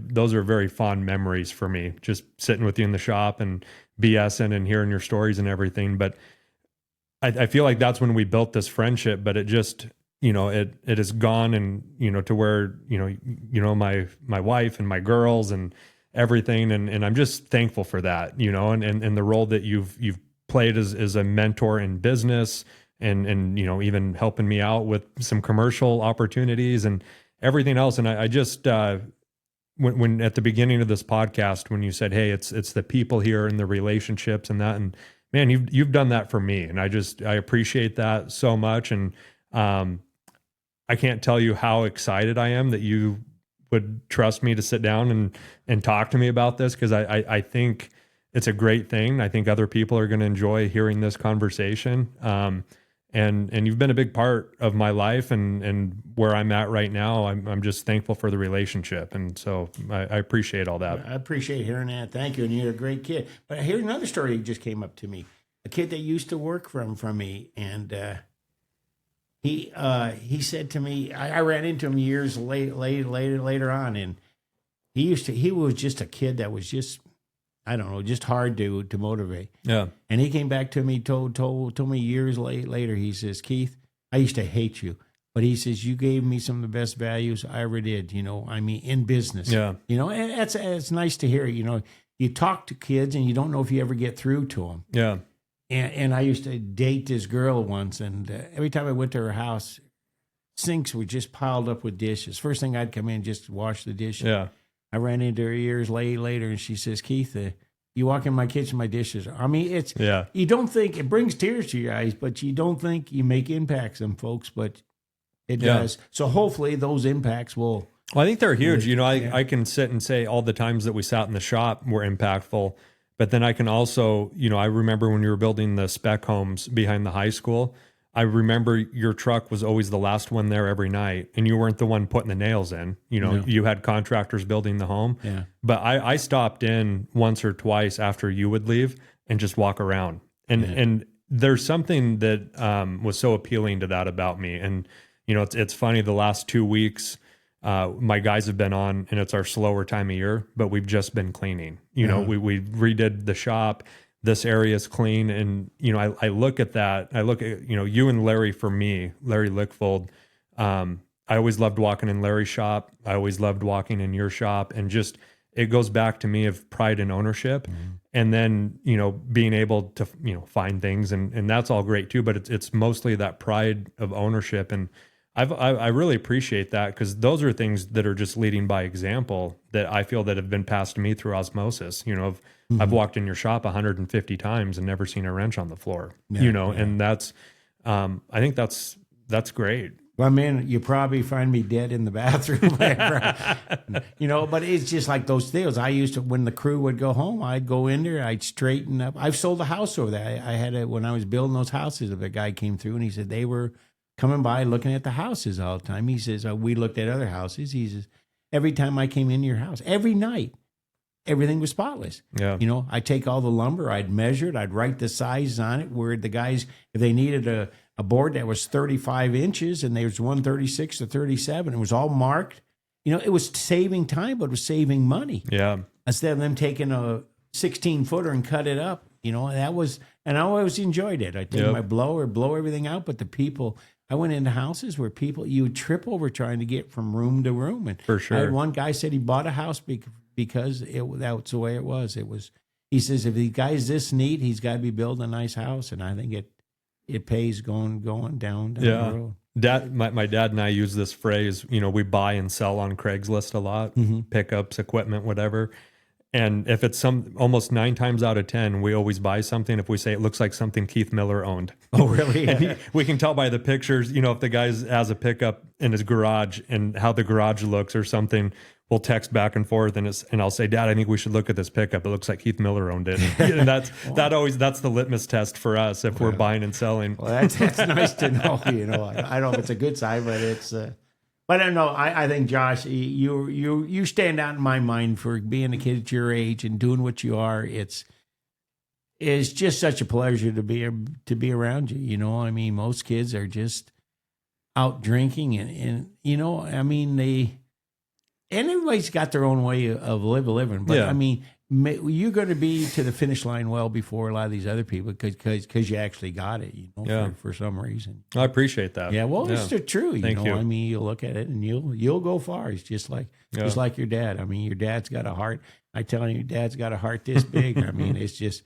those are very fond memories for me, just sitting with you in the shop and BSing and hearing your stories and everything. But I feel like that's when we built this friendship, but it just, it has gone and, to where, my wife and my girls and everything. And I'm just thankful for that, and the role that you've played as a mentor in business and, even helping me out with some commercial opportunities and everything else. And I just, when at the beginning of this podcast, when you said, hey, it's the people here and the relationships and that, and man, you've done that for me. And I appreciate that so much. And, I can't tell you how excited I am that you would trust me to sit down and talk to me about this. Cause I think it's a great thing. I think other people are going to enjoy hearing this conversation. And you've been a big part of my life and where I'm at right now. I'm just thankful for the relationship. And so I appreciate all that. I appreciate hearing that. Thank you. And you're a great kid. But here's another story that just came up to me. A kid that used to work from me. And, he said to me, I ran into him years later on. And he was just a kid that was just, I don't know, just hard to motivate. Yeah. And he came back to me, told me years later, he says, Keith, I used to hate you. But he says, you gave me some of the best values I ever did, in business. Yeah. And it's nice to hear, you talk to kids and you don't know if you ever get through to them. Yeah. And I used to date this girl once, and every time I went to her house, sinks were just piled up with dishes. First thing I'd come in, just wash the dishes. Yeah. I ran into her years later, and she says, Keith, you walk in my kitchen, my dishes. I mean, you don't think, it brings tears to your eyes, but you don't think you make impacts on folks, but it does. So hopefully those impacts will. Well, I think they're huge. I can sit and say all the times that we sat in the shop were impactful, but then I can also, I remember when you were building the spec homes behind the high school, I remember your truck was always the last one there every night, and you weren't the one putting the nails in. You had contracters building the home. Yeah. But I stopped in once or twice after you would leave and just walk around. And there's something that was so appealing to that about me. And, it's funny, the last 2 weeks, my guys have been on, and it's our slower time of year, but we've just been cleaning. We redid the shop. This area is clean. And, I look at that. I look at, you and Larry, for me, Larry Lickfold. I always loved walking in Larry's shop. I always loved walking in your shop. And just, it goes back to me of pride and ownership. Mm-hmm. And then, being able to, find things. And that's all great too. But it's mostly that pride of ownership. And I really appreciate that, because those are things that are just leading by example that I feel that have been passed to me through osmosis. I've walked in your shop 150 times and never seen a wrench on the floor, and that's, I think that's great. Well, man, you probably find me dead in the bathroom, but it's just like those deals. I used to, when the crew would go home, I'd go in there, I'd straighten up. I've sold a house over there. I had when I was building those houses, a guy came through and he said they were coming by looking at the houses all the time. He says, we looked at other houses. He says, every time I came into your house, every night, everything was spotless. Yeah. I'd take all the lumber, I'd measure it, I'd write the size on it, where the guys, if they needed a board that was 35 inches and there was 136 to 37, it was all marked. It was saving time, but it was saving money. Yeah. Instead of them taking a 16-footer and cut it up, that was, and I always enjoyed it. I'd take my blower, blow everything out, but the people, I went into houses where you would trip over trying to get from room to room. And for sure. I had one guy said he bought a house because that's the way it was. He says, if the guy's this neat, he's got to be building a nice house. And I think it pays going down the road. My dad and I use this phrase, we buy and sell on Craigslist a lot, pickups, equipment, whatever. And if it's almost 9 times out of 10, we always buy something if we say it looks like something Keith Miller owned. Oh, really? And we can tell by the pictures, if the guy has a pickup in his garage and how the garage looks or something, we'll text back and forth, and I'll say, Dad, I think we should look at this pickup. It looks like Keith Miller owned it. And that's the litmus test for us if we're buying and selling. Well, that's nice to know. I don't know if it's a good sign, but it's But I don't know. I think Josh, you stand out in my mind for being a kid at your age and doing what you are. It's just such a pleasure to be around you. You know, I mean, most kids are just out drinking and you know, I mean, and everybody's got their own way of living. But Yeah. I mean, you're going to be to the finish line well before a lot of these other people because you actually got it, you know, Yeah. for some reason. I appreciate that. Yeah, well, it's true. You Thank know, you. I mean, you look at it and you'll go far. It's just like your dad. I mean, your dad's got a heart. I tell you, your dad's got a heart this big. I mean, it's just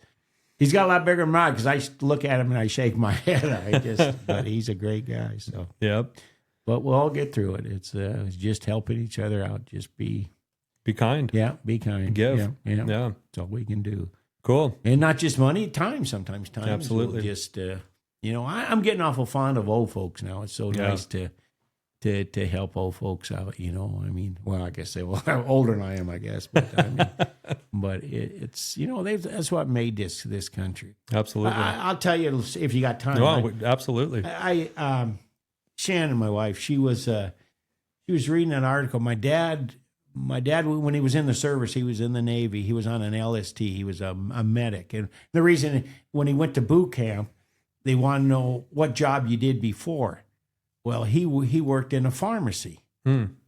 he's got a lot bigger than mine because I look at him and I shake my head. But he's a great guy. So Yep. but we'll all get through it. It's just helping each other out. Just be kind. Yeah, be kind. Give. Yeah. Yeah. That's all we can do. Cool. And not just money, time sometimes. Time. Absolutely. Will just, you know, I'm getting awful fond of old folks now. It's so nice to help old folks out, you know. I mean, well, I guess they will. I'm older than I am, I guess. But I mean, but it's, you know, that's what made this country. Absolutely. I'll tell you if you got time. No, absolutely. Shannon, my wife, she was reading an article. My dad, when he was in the service, he was in the Navy. He was on an LST. He was a medic. And the reason when he went to boot camp, they want to know what job you did before. Well, he worked in a pharmacy.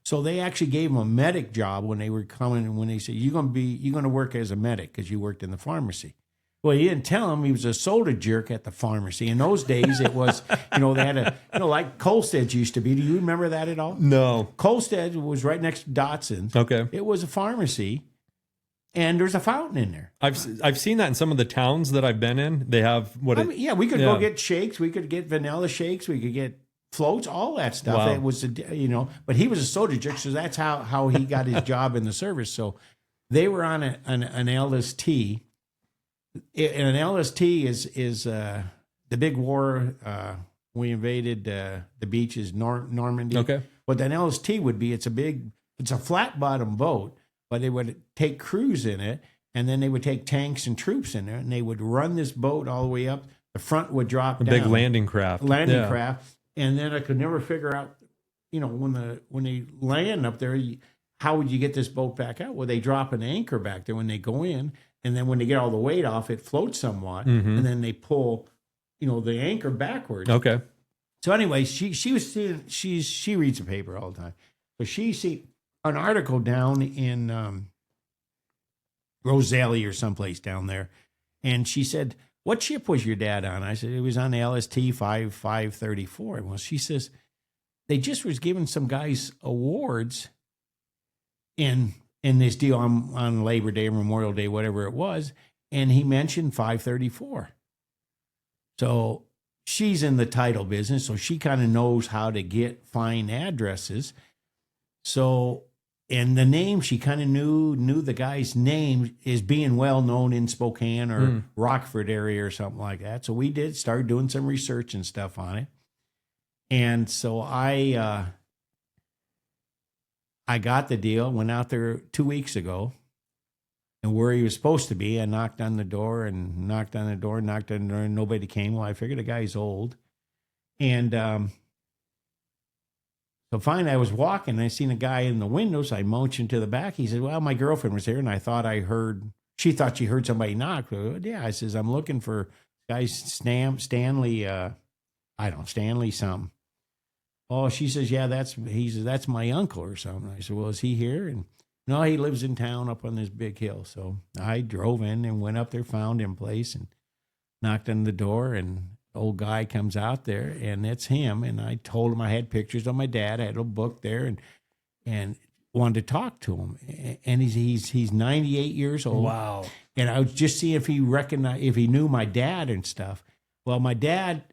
So they actually gave him a medic job when they were coming. And when they said, you're going to work as a medic because you worked in the pharmacy. Well, he didn't tell him he was a soda jerk at the pharmacy. In those days, it was, you know, they had like Colstead's used to be. Do you remember that at all? No. Colstead was right next to Dotson's. Okay. It was a pharmacy, and there's a fountain in there. I've seen that in some of the towns that I've been in. They have we could go get shakes. We could get vanilla shakes. We could get floats, all that stuff. Wow. It was, you know, but he was a soda jerk, so that's how he got his job in the service. So they were on an LST. And an LST is the big war. We invaded the beaches, Normandy. Okay. What an LST would be, it's a flat bottom boat, but they would take crews in it, and then they would take tanks and troops in there, and they would run this boat all the way up. The front would drop down. Big landing craft. Craft. And then I could never figure out, you know, when they land up there, how would you get this boat back out? Well, they drop an anchor back there when they go in. And then when they get all the weight off, it floats somewhat, and then they pull, you know, the anchor backwards. Okay. So anyway, she was seeing, she reads the paper all the time, but she see an article down in Rosalie or someplace down there, and she said, "What ship was your dad on?" I said, "It was on the LST 534." Well, she says they just was giving some guys awards in this deal on Labor Day, Memorial Day, whatever it was, and he mentioned 534. So she's in the title business, so she kind of knows how to find addresses. So, and the name, she kind of knew the guy's name is being well known in Spokane or Rockford area or something like that. So we start doing some research and stuff on it. And so I got the deal, went out there 2 weeks ago, and where he was supposed to be, I knocked on the door, and nobody came. Well, I figured the guy's old. And so finally I was walking, and I seen a guy in the window, so I motioned to the back. He said, "Well, my girlfriend was here, and she thought she heard somebody knock." Well, yeah, I says, "I'm looking for guy Stanley, Stanley something." Oh, she says, "Yeah, that's my uncle or something." I said, "Well, is he here?" And no, he lives in town up on this big hill. So I drove in and went up there, found him place, and knocked on the door. And the old guy comes out there, and it's him. And I told him I had pictures of my dad. I had a book there, and wanted to talk to him. And he's 98 years old. Wow. And I was just seeing if he knew my dad and stuff. Well, my dad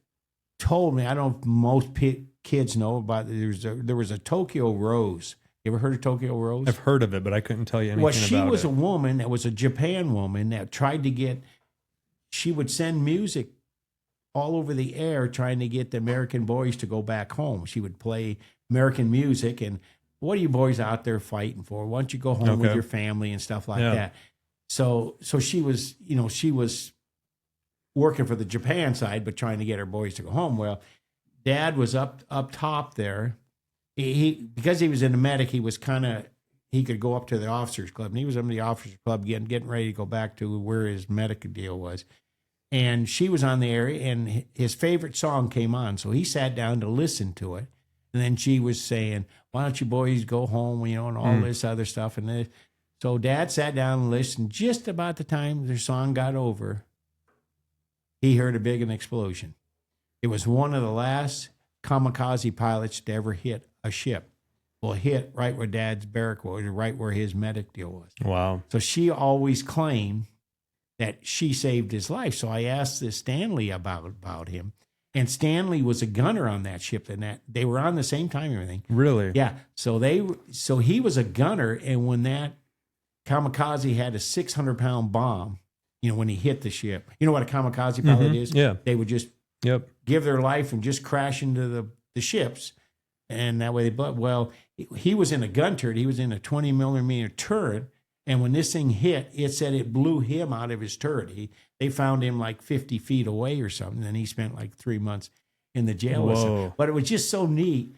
told me, I don't know if most kids know about it. There was a Tokyo Rose. You ever heard of Tokyo Rose? I've heard of it, but I couldn't tell you anything about it. Well, she was a woman that was a Japan woman that tried to she would send music all over the air trying to get the American boys to go back home. She would play American music, and what are you boys out there fighting for? Why don't you go home with your family and stuff like that? So she was, she was working for the Japan side, but trying to get her boys to go home. Well, Dad was up top there because he was in the medic, he was he could go up to the officers club, and he was in the officers club getting ready to go back to where his medic deal was. And she was on the area, and his favorite song came on. So he sat down to listen to it. And then she was saying, why don't you boys go home, and all this other stuff. And so Dad sat down and listened. Just about the time the song got over, he heard a big explosion. It was one of the last kamikaze pilots to ever hit a ship. Well, hit right where Dad's barrack was, right where his medic deal was. Wow. So she always claimed that she saved his life. So I asked this Stanley about him. And Stanley was a gunner on that ship, and that they were on the same time and everything. Really? Yeah. So he was a gunner, and when that kamikaze had a 600-pound bomb, when he hit the ship, you know what a kamikaze pilot is? Yeah. They would just give their life and just crash into the ships, and that way he was in a gun turret. He was in a 20 millimeter turret. And when this thing hit, it said it blew him out of his turret. They found him like 50 feet away or something, and he spent like 3 months in the jail. Whoa. But it was just so neat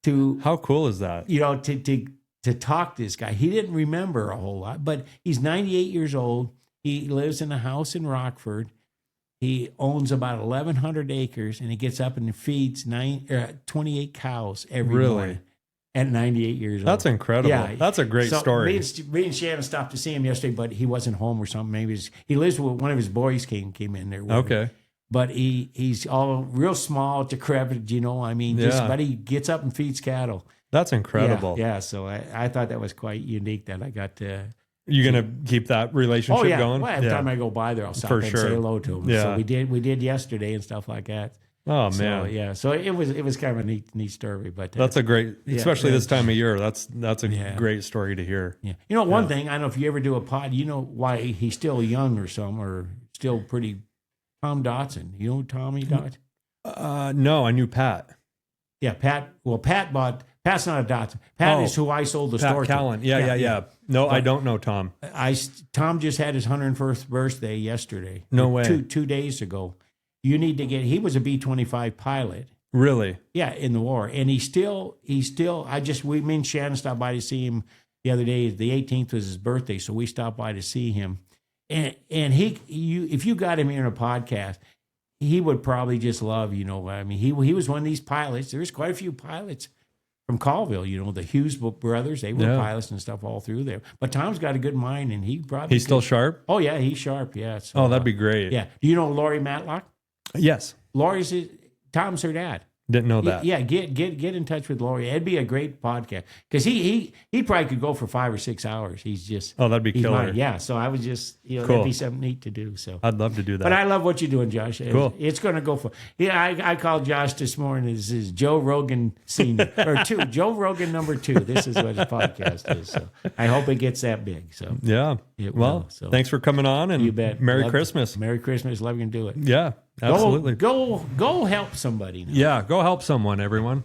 to... How cool is that? To talk to this guy. He didn't remember a whole lot, but he's 98 years old. He lives in a house in Rockford. He owns about 1,100 acres, and he gets up and feeds 28 cows every morning. At 98 years old. That's incredible. Yeah. That's a great story. Me and Shannon stopped to see him yesterday, but he wasn't home or something. Maybe he lives with one of his boys came in there. Okay. Him. But he's all real small, decrepit, but he gets up and feeds cattle. That's incredible. Yeah. So I thought that was quite unique that I got to. You going to keep that relationship going? Well, every time I go by there, I'll stop and say hello to him. Yeah. So we did yesterday and stuff like that. Oh man, So it was kind of a neat story, but that's a great, especially this time of year. That's a great story to hear. Yeah, one thing I don't know if you ever do a pod, why he's still young or still pretty. Tom Dotson, you know Tommy Dotson? No, I knew Pat. Yeah, Pat. Well, Pat's not a Dotson. Pat is who I sold the store to. Pat Callan. Yeah. No, but I don't know Tom. Tom just had his 101st birthday yesterday. No way. 2 days ago. You need to he was a B-25 pilot. Really? Yeah, in the war. And me and Shannon stopped by to see him the other day. The 18th was his birthday, so we stopped by to see him. And if you got him here in a podcast, he would probably just love, he was one of these pilots. There's quite a few pilots from Colville, the Hughes brothers, they were pilots and stuff all through there. But Tom's got a good mind, and he's still sharp? Oh, yeah, he's sharp, yeah. So, that'd be great. Yeah. Do you know Lori Matlock? Yes. Tom's her dad. Didn't know that. Yeah, get in touch with Lori. It'd be a great podcast because he probably could go for 5 or 6 hours. He's just that'd be killer. Mine. Yeah, so I was just cool. That'd be something neat to do. So I'd love to do that. But I love what you're doing, Josh. Cool. It's going to go for. Yeah, I called Josh this morning. This is Joe Rogan Senior or 2. Joe Rogan number 2. This is what his podcast is. So I hope it gets that big. So yeah. So thanks for coming on, and you bet. Merry Christmas. Merry Christmas. Love you to do it. Yeah. Absolutely. Go help somebody now. Yeah, go help someone, everyone.